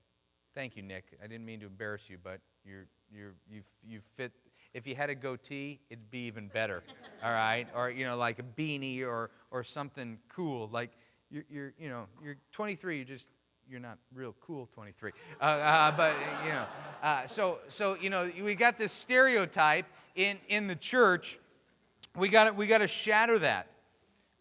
Thank you, Nick. I didn't mean to embarrass you, but you fit. If you had a goatee, it'd be even better. All right? Or like a beanie or something cool. Like you're 23. You're not real cool 23. But so we got this stereotype in the church. We got to shatter that.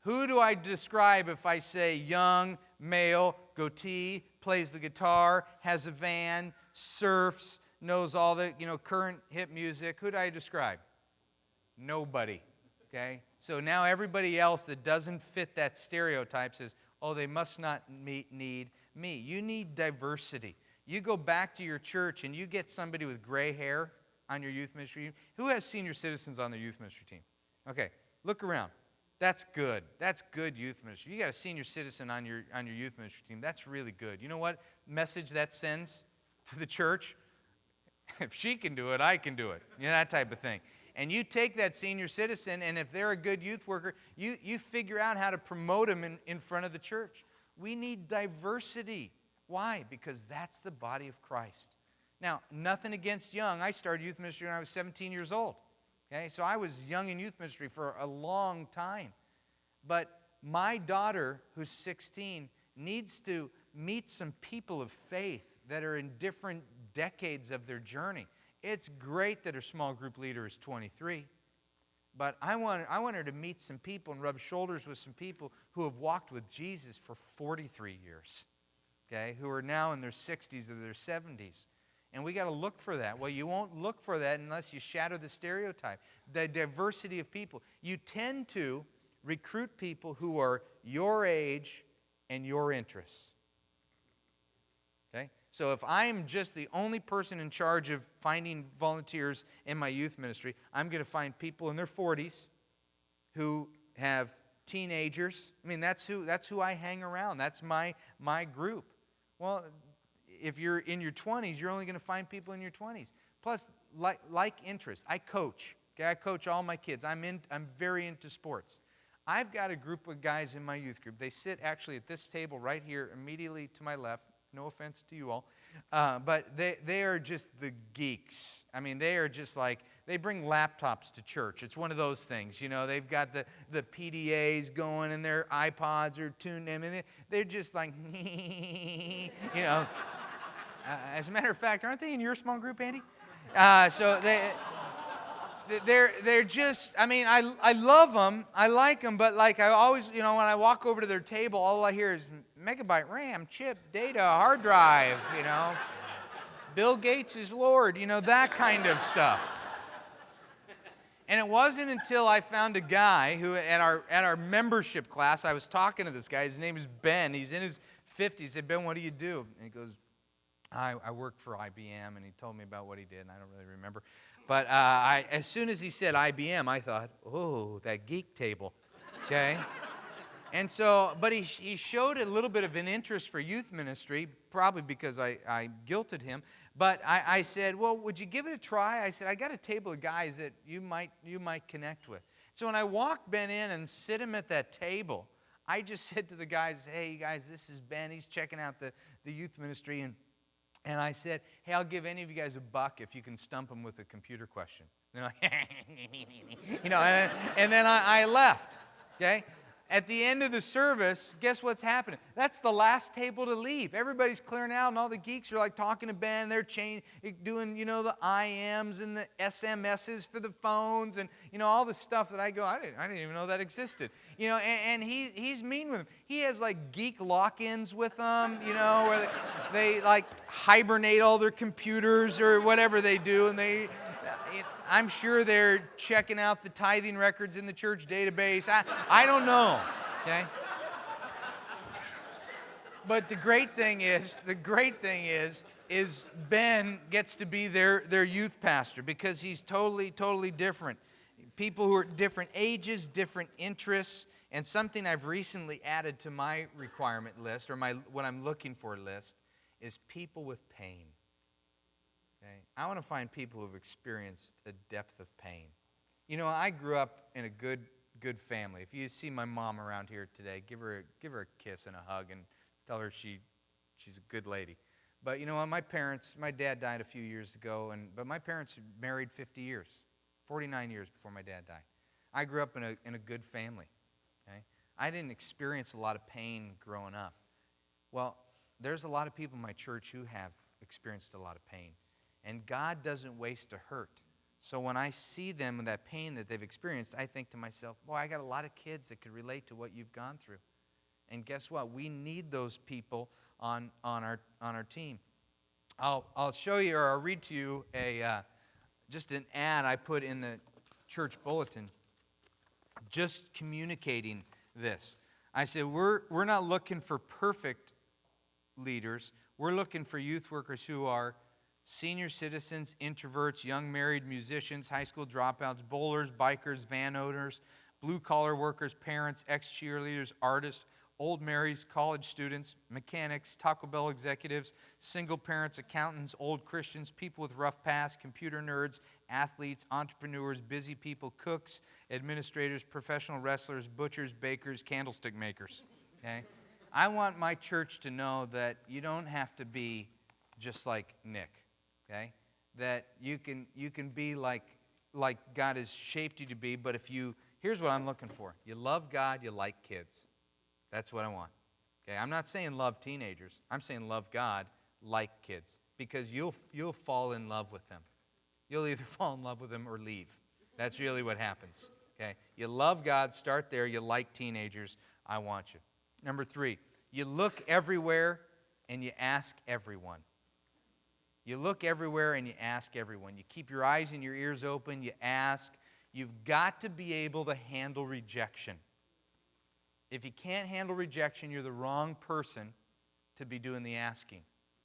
Who do I describe if I say young, male, goatee, plays the guitar, has a van, surfs, knows all the current hip music? Who do I describe? Nobody. Okay? So now everybody else that doesn't fit that stereotype says, oh, they must not need me. You need diversity. You go back to your church and you get somebody with gray hair on your youth ministry. Who has senior citizens on their youth ministry team? Okay, look around. That's good. That's good youth ministry. You got a senior citizen on your youth ministry team. That's really good. You know what message that sends to the church? If she can do it, I can do it. That type of thing. And you take that senior citizen, and if they're a good youth worker, you figure out how to promote them in front of the church. We need diversity. Why? Because that's the body of Christ. Now, nothing against young. I started youth ministry when I was 17 years old. Okay, so I was young in youth ministry for a long time. But my daughter, who's 16, needs to meet some people of faith that are in different decades of their journey. It's great that her small group leader is 23, but I want her to meet some people and rub shoulders with some people who have walked with Jesus for 43 years, okay, who are now in their 60s or their 70s. And we got to look for that. Well, you won't look for that unless you shatter the stereotype, the diversity of people. You tend to recruit people who are your age and your interests. Okay? So if I'm just the only person in charge of finding volunteers in my youth ministry, I'm going to find people in their 40s who have teenagers. I mean, that's who I hang around. That's my group. Well, if you're in your 20s, you're only going to find people in your 20s. Plus, like interests. I coach. Okay, I coach all my kids. I'm very into sports. I've got a group of guys in my youth group. They sit actually at this table right here immediately to my left. No offense to you all. But they are just the geeks. I mean, they are just like, they bring laptops to church. It's one of those things. You know, they've got the PDAs going and their iPods are tuned in. And they're just like, you know. As a matter of fact, aren't they in your small group, Andy? So they're just, I mean, I love them, I like them, but like I always, you know, when I walk over to their table, all I hear is megabyte RAM, chip, data, hard drive, you know. Bill Gates is Lord, you know, that kind of stuff. And it wasn't until I found a guy who, at our membership class, I was talking to this guy. His name is Ben. He's in his 50s. I said, Ben, what do you do? And he goes, I work for IBM, and he told me about what he did, and I don't really remember. But as soon as he said IBM, I thought, oh, that geek table, okay? And so, but he showed a little bit of an interest for youth ministry, probably because I guilted him. But I said, well, would you give it a try? I said, I got a table of guys that you might connect with. So when I walked Ben in and sit him at that table, I just said to the guys, hey, you guys, this is Ben. He's checking out the youth ministry, and I said, hey, I'll give any of you guys $1 if you can stump them with a computer question. And they're like, you know, and then I left, okay? At the end of the service, guess what's happening? That's the last table to leave. Everybody's clearing out, and all the geeks are like talking to Ben. They're doing, you know, the IMs and the SMSs for the phones, and you know all the stuff that I didn't even know that existed. You know, and he's mean with them. He has like geek lock-ins with them, you know, where they like hibernate all their computers or whatever they do, and I'm sure they're checking out the tithing records in the church database. I don't know, okay? But the great thing is Ben gets to be their youth pastor because he's totally different. People who are different ages, different interests, and something I've recently added to my requirement list, or what I'm looking for list, is people with pain. Okay? I want to find people who've experienced a depth of pain. You know, I grew up in a good family. If you see my mom around here today, give her a kiss and a hug and tell her she's a good lady. But you know what? My dad died a few years ago, but my parents married 50 years, 49 years before my dad died. I grew up in a good family. Okay? I didn't experience a lot of pain growing up. Well, there's a lot of people in my church who have experienced a lot of pain. And God doesn't waste a hurt. So when I see them and that pain that they've experienced, I think to myself, boy, I got a lot of kids that could relate to what you've gone through. And guess what? We need those people on our team. I'll show you, or I'll read to you just an ad I put in the church bulletin, just communicating this. I said, we're not looking for perfect leaders. We're looking for youth workers who are senior citizens, introverts, young married musicians, high school dropouts, bowlers, bikers, van owners, blue-collar workers, parents, ex-cheerleaders, artists, old marrieds, college students, mechanics, Taco Bell executives, single parents, accountants, old Christians, people with rough past, computer nerds, athletes, entrepreneurs, busy people, cooks, administrators, professional wrestlers, butchers, bakers, candlestick makers. Okay? I want my church to know that you don't have to be just like Nick. Okay, that you can be like God has shaped you to be, but here's what I'm looking for. You love God, you like kids. That's what I want. Okay, I'm not saying love teenagers. I'm saying love God, like kids, because you'll fall in love with them. You'll either fall in love with them or leave. That's really what happens. Okay, you love God, start there. You like teenagers, I want you. Number 3, you look everywhere and you ask everyone. You look everywhere and you ask everyone. You keep your eyes and your ears open. You ask. You've got to be able to handle rejection. If you can't handle rejection, you're the wrong person to be doing the asking.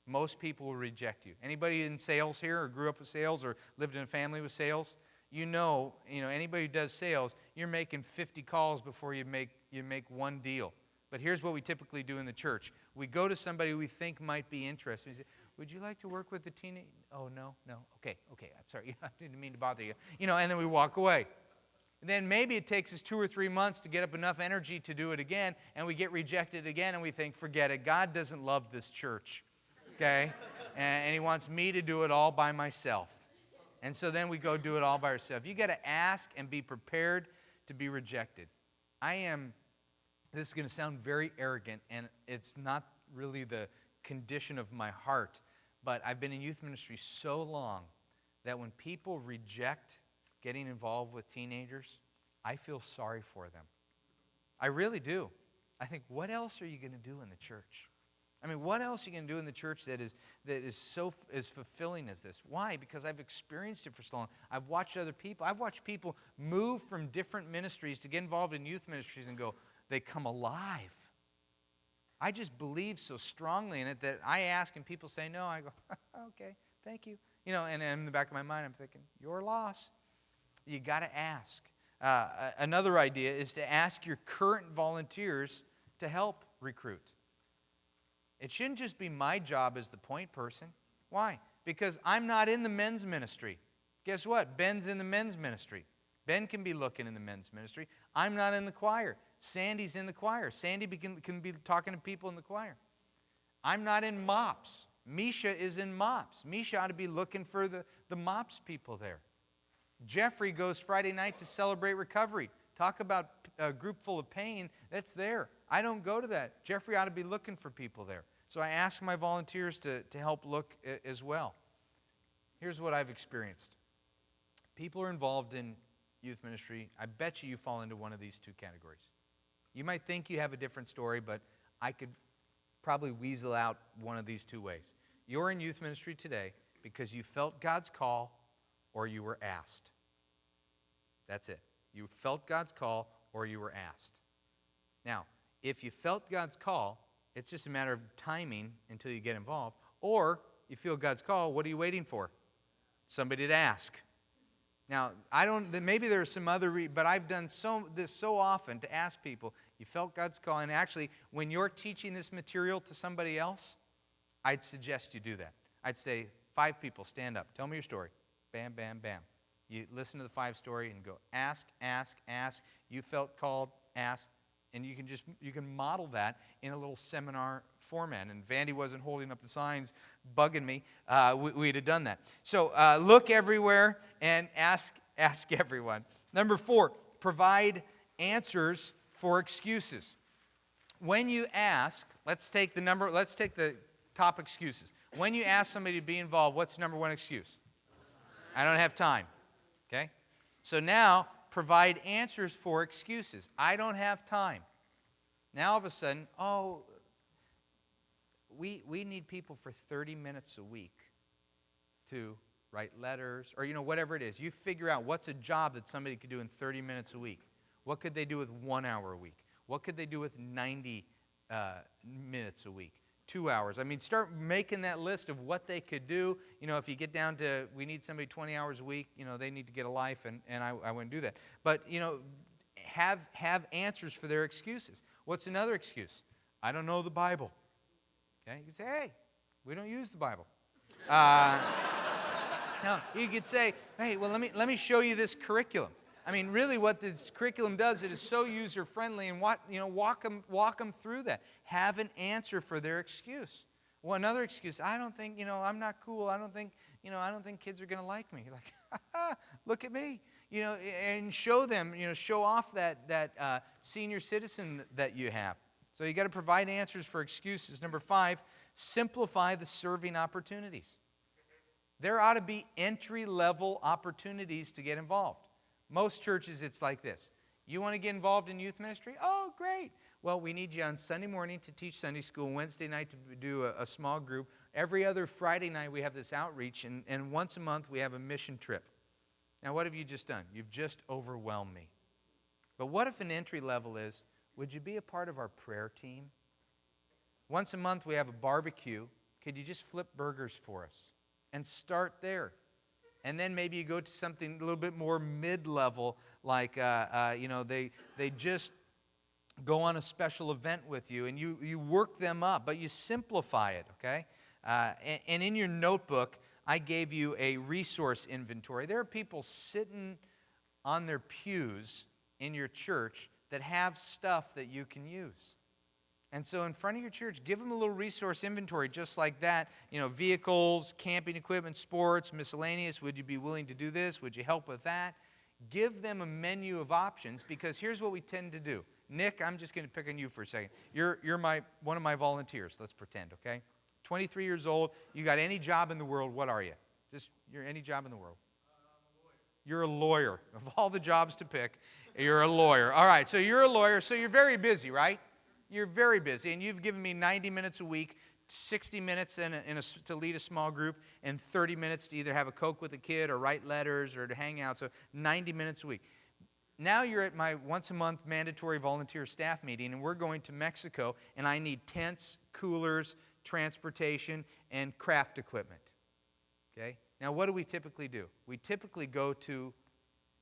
Most people will reject you. Anybody in sales here or grew up with sales or lived in a family with sales? You know, anybody who does sales, you're making 50 calls before you make one deal. But here's what we typically do in the church. We go to somebody we think might be interested. We say, would you like to work with the teenage? Oh, no. Okay, I'm sorry. I didn't mean to bother you. And then we walk away. And then maybe it takes us 2 or 3 months to get up enough energy to do it again, and we get rejected again, and we think, forget it. God doesn't love this church, okay? And He wants me to do it all by myself. And so then we go do it all by ourselves. You got to ask and be prepared to be rejected. This is going to sound very arrogant, and it's not really the condition of my heart, but I've been in youth ministry so long that when people reject getting involved with teenagers, I feel sorry for them. I really do. I think, what else are you going to do in the church? What else are you going to do in the church that is so fulfilling as this? Why? Because I've experienced it for so long. I've watched other people. I've watched people move from different ministries to get involved in youth ministries and go, they come alive. I just believe so strongly in it that I ask and people say no. I go, okay, thank you. And in the back of my mind, I'm thinking, your loss. You got to ask. Another idea is to ask your current volunteers to help recruit. It shouldn't just be my job as the point person. Why? Because I'm not in the men's ministry. Guess what? Ben's in the men's ministry. Ben can be looking in the men's ministry. I'm not in the choir. Sandy's in the choir. Sandy can be talking to people in the choir. I'm not in MOPS. Misha is in MOPS. Misha ought to be looking for the MOPS people there. Jeffrey goes Friday night to celebrate recovery. Talk about a group full of pain, that's there. I don't go to that. Jeffrey ought to be looking for people there. So I ask my volunteers to help look as well. Here's what I've experienced. People are involved in youth ministry. I bet you fall into one of these two categories. You might think you have a different story, but I could probably weasel out one of these two ways. You're in youth ministry today because you felt God's call or you were asked. That's it. You felt God's call or you were asked. Now, if you felt God's call, it's just a matter of timing until you get involved. Or you feel God's call, what are you waiting for? Somebody to ask. Now, maybe there's some other, but I've done this so often to ask people, you felt God's call, and actually, when you're teaching this material to somebody else, I'd suggest you do that. I'd say, 5 people, stand up, tell me your story. Bam, bam, bam. You listen to the 5 story and go, ask, ask, ask. You felt called, ask, and you can model that in a little seminar format. And Vandy wasn't holding up the signs, bugging me. We'd have done that. So look everywhere and ask everyone. Number 4, provide answers for excuses. When you ask, let's take the top excuses. When you ask somebody to be involved, what's the number 1 excuse? I don't have time. Okay? So now, provide answers for excuses. I don't have time. Now all of a sudden, we need people for 30 minutes a week to write letters or whatever it is. You figure out what's a job that somebody could do in 30 minutes a week. What could they do with 1 hour a week? What could they do with 90 minutes a week? 2 hours. Start making that list of what they could do. If you get down to, we need somebody 20 hours a week, they need to get a life, and I wouldn't do that. But, have answers for their excuses. What's another excuse? I don't know the Bible. Okay? You can say, hey, we don't use the Bible. No, you could say, hey, well, let me show you this curriculum. Really what this curriculum does, it is so user-friendly, and walk them through that. Have an answer for their excuse. Well, another excuse, I don't think, I'm not cool. I don't think kids are going to like me. You're like, look at me. And show them, show off that senior citizen that you have. So you got to provide answers for excuses. Number 5, simplify the serving opportunities. There ought to be entry-level opportunities to get involved. Most churches, it's like this. You want to get involved in youth ministry? Oh, great. Well, we need you on Sunday morning to teach Sunday school, Wednesday night to do a small group. Every other Friday night we have this outreach, and once a month we have a mission trip. Now, what have you just done? You've just overwhelmed me. But what if an entry level is, would you be a part of our prayer team? Once a month we have a barbecue. Could you just flip burgers for us? And start there. And then maybe you go to something a little bit more mid-level, like, they just go on a special event with you, and you work them up, but you simplify it, okay? And in your notebook, I gave you a resource inventory. There are people sitting on their pews in your church that have stuff that you can use. And so in front of your church, give them a little resource inventory just like that. Vehicles, camping equipment, sports, miscellaneous. Would you be willing to do this? Would you help with that? Give them a menu of options, because here's what we tend to do. Nick, I'm just going to pick on you for a second. You're one of my volunteers. Let's pretend, okay? 23 years old. You got any job in the world. What are you? You're any job in the world. You're a lawyer. Of all the jobs to pick, you're a lawyer. All right, so you're a lawyer, so you're very busy, right? You're very busy, and you've given me 90 minutes a week, 60 minutes to lead a small group, and 30 minutes to either have a Coke with a kid or write letters or to hang out, so 90 minutes a week. Now you're at my once-a-month mandatory volunteer staff meeting, and we're going to Mexico, and I need tents, coolers, transportation, and craft equipment. Okay? Now, what do we typically do? We typically go to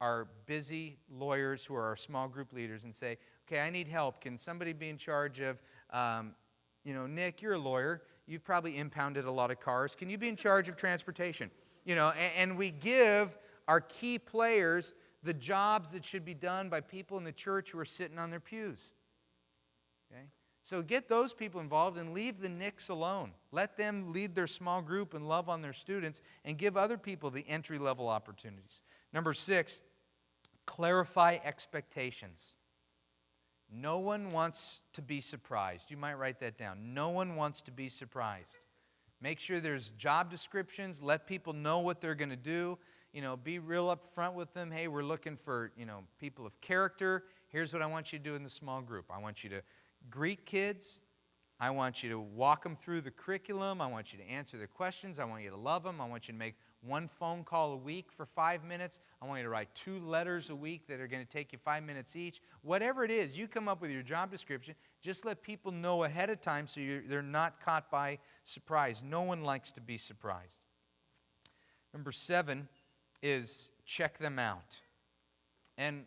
our busy lawyers who are our small group leaders and say, okay, I need help. Can somebody be in charge of, Nick, you're a lawyer. You've probably impounded a lot of cars. Can you be in charge of transportation? And we give our key players the jobs that should be done by people in the church who are sitting on their pews. Okay? So get those people involved and leave the Nicks alone. Let them lead their small group and love on their students, and give other people the entry-level opportunities. Number 6, clarify expectations. No one wants to be surprised. You might write that down. No one wants to be surprised. Make sure there's job descriptions. Let people know what they're going to do. Be real up front with them. Hey, we're looking for, people of character. Here's what I want you to do in the small group. I want you to greet kids. I want you to walk them through the curriculum. I want you to answer their questions. I want you to love them. I want you to make one phone call a week for 5 minutes. I want you to write 2 letters a week that are going to take you 5 minutes each. Whatever it is, you come up with your job description. Just let people know ahead of time so they're not caught by surprise. No one likes to be surprised. Number 7 is check them out. And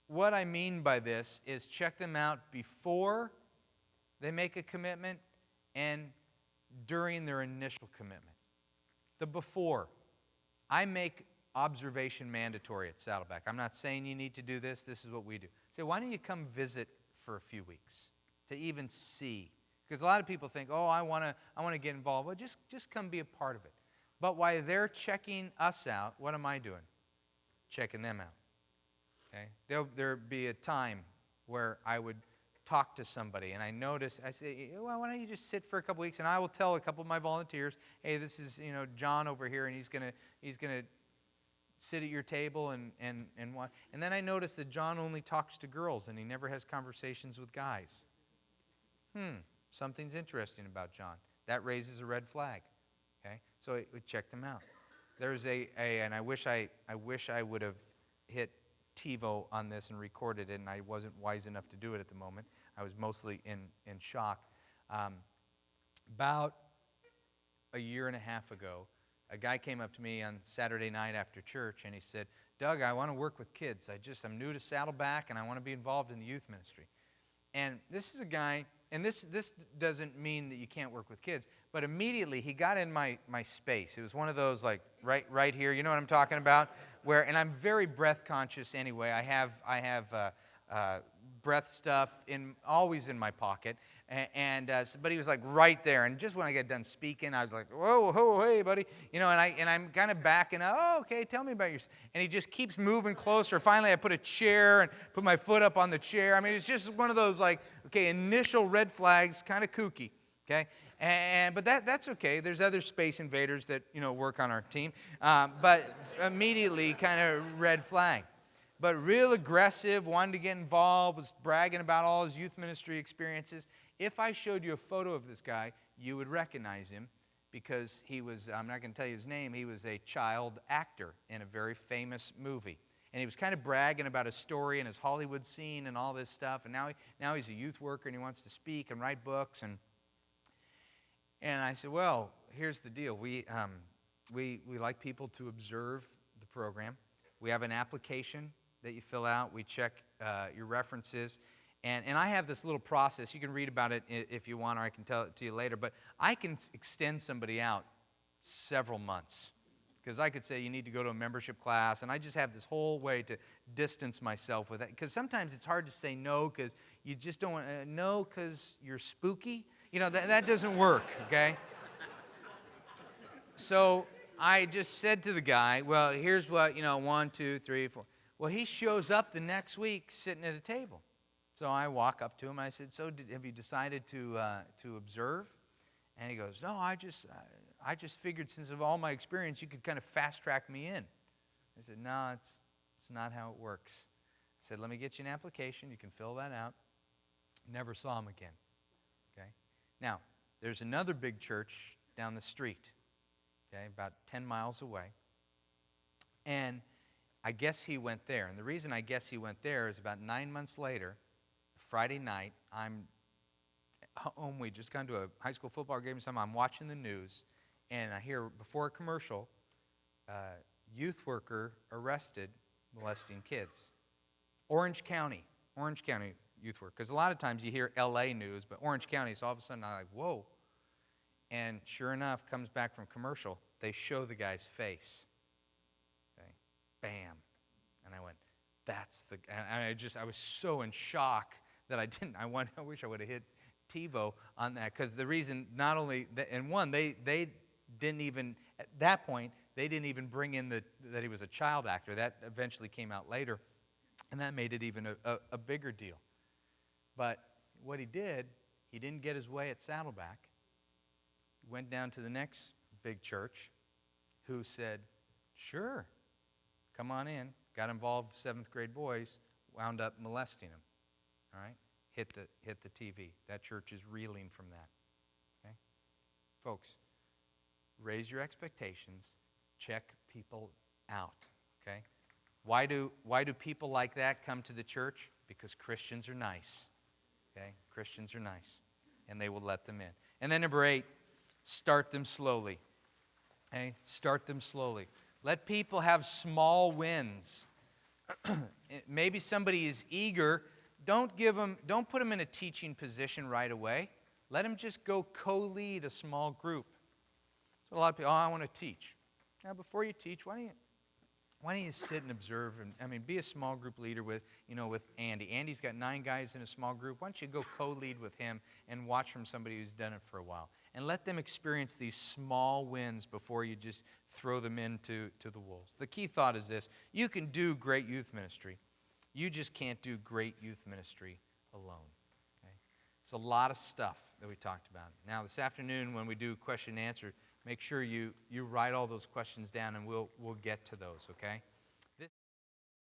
what I mean by this is check them out before they make a commitment and during their initial commitment. The before. I make observation mandatory at Saddleback. I'm not saying you need to do this. This is what we do. Say, why don't you come visit for a few weeks to even see? Because a lot of people think, I want to get involved. Well, just come be a part of it. But while they're checking us out, what am I doing? Checking them out. Okay? There'll be a time where I would talk to somebody, and I say, well, why don't you just sit for a couple weeks, and I will tell a couple of my volunteers, hey, this is John over here, and he's gonna sit at your table and what. And then I notice that John only talks to girls, and he never has conversations with guys. Something's interesting about John. That raises a red flag. Okay, so we check them out. There's and I wish I would have hit TiVo on this and recorded it, and I wasn't wise enough to do it at the moment. I was mostly in shock. About a year and a half ago, a guy came up to me on Saturday night after church, and he said, Doug, I want to work with kids. I'm new to Saddleback, and I want to be involved in the youth ministry. And this is a guy, and this doesn't mean that you can't work with kids, but immediately he got in my space. It was one of those, like, right here, you know what I'm talking about? And I'm very breath conscious anyway. I have breath stuff always in my pocket, but he was like right there. And just when I got done speaking, I was like, whoa, hey, buddy, and I'm kind of backing up. Oh, okay, tell me about yours. And he just keeps moving closer. Finally, I put a chair and put my foot up on the chair. I mean, it's just one of those initial red flags, kind of kooky, okay. But that's okay. There's other space invaders that work on our team, but immediately kind of red flag. but real aggressive, wanted to get involved, was bragging about all his youth ministry experiences. If I showed you a photo of this guy, you would recognize him because he was, I'm not going to tell you his name, he was a child actor in a very famous movie. And he was kind of bragging about his story and his Hollywood scene and all this stuff. And now he's a youth worker and he wants to speak and write books. And I said, well, here's the deal. We like people to observe the program. We have an application that you fill out. We check your references. And I have this little process. You can read about it if you want, or I can tell it to you later. But I can extend somebody out several months. Because I could say you need to go to a membership class, and I just have this whole way to distance myself with that. Because sometimes it's hard to say no because you just don't want to, no because you're spooky. You know, that doesn't work, okay? So I just said to the guy, well, here's what, 1, 2, 3, 4. Well, he shows up the next week sitting at a table. So I walk up to him, and I said, so have you decided to observe? And he goes, no, I just figured since of all my experience, you could kind of fast-track me in. I said, no, it's not how it works. I said, let me get you an application. You can fill that out. Never saw him again. Okay? Now, there's another big church down the street, okay, about 10 miles away. And I guess he went there. And the reason I guess he went there is about 9 months later, Friday night, I'm home. We just gone to a high school football game. I'm watching the news, and I hear before a commercial, youth worker arrested molesting kids. Orange County youth worker. Because a lot of times you hear L.A. news, but Orange County, so all of a sudden I'm like, whoa. And sure enough, comes back from commercial, they show the guy's face. Okay, bam. And I went, that's the, and I was so in shock that I didn't. I wish I would have hit TiVo on that, because the reason, not only, and one, they didn't even, at that point, they didn't even bring in that he was a child actor. That eventually came out later, and that made it even a bigger deal. But what he did, he didn't get his way at Saddleback. He went down to the next big church, who said, sure, come on in. Got involved, 7th grade boys, wound up molesting him. All right? Hit the TV. That church is reeling from that. Okay? Folks, raise your expectations. Check people out. Okay? Why do people like that come to the church? Because Christians are nice. Okay? Christians are nice. And they will let them in. And then number 8, start them slowly. Okay? Start them slowly. Let people have small wins. Maybe somebody is eager. Don't put them in a teaching position right away. Let them just go co-lead a small group. So a lot of people, I want to teach. Now, before you teach, why don't you sit and observe and be a small group leader with Andy. Andy's got 9 guys in a small group. Why don't you go co-lead with him and watch from somebody who's done it for a while? And let them experience these small wins before you just throw them into the wolves. The key thought is this: you can do great youth ministry. You just can't do great youth ministry alone. Okay? It's a lot of stuff that we talked about. Now, this afternoon when we do question and answer, make sure you write all those questions down, and we'll get to those, okay?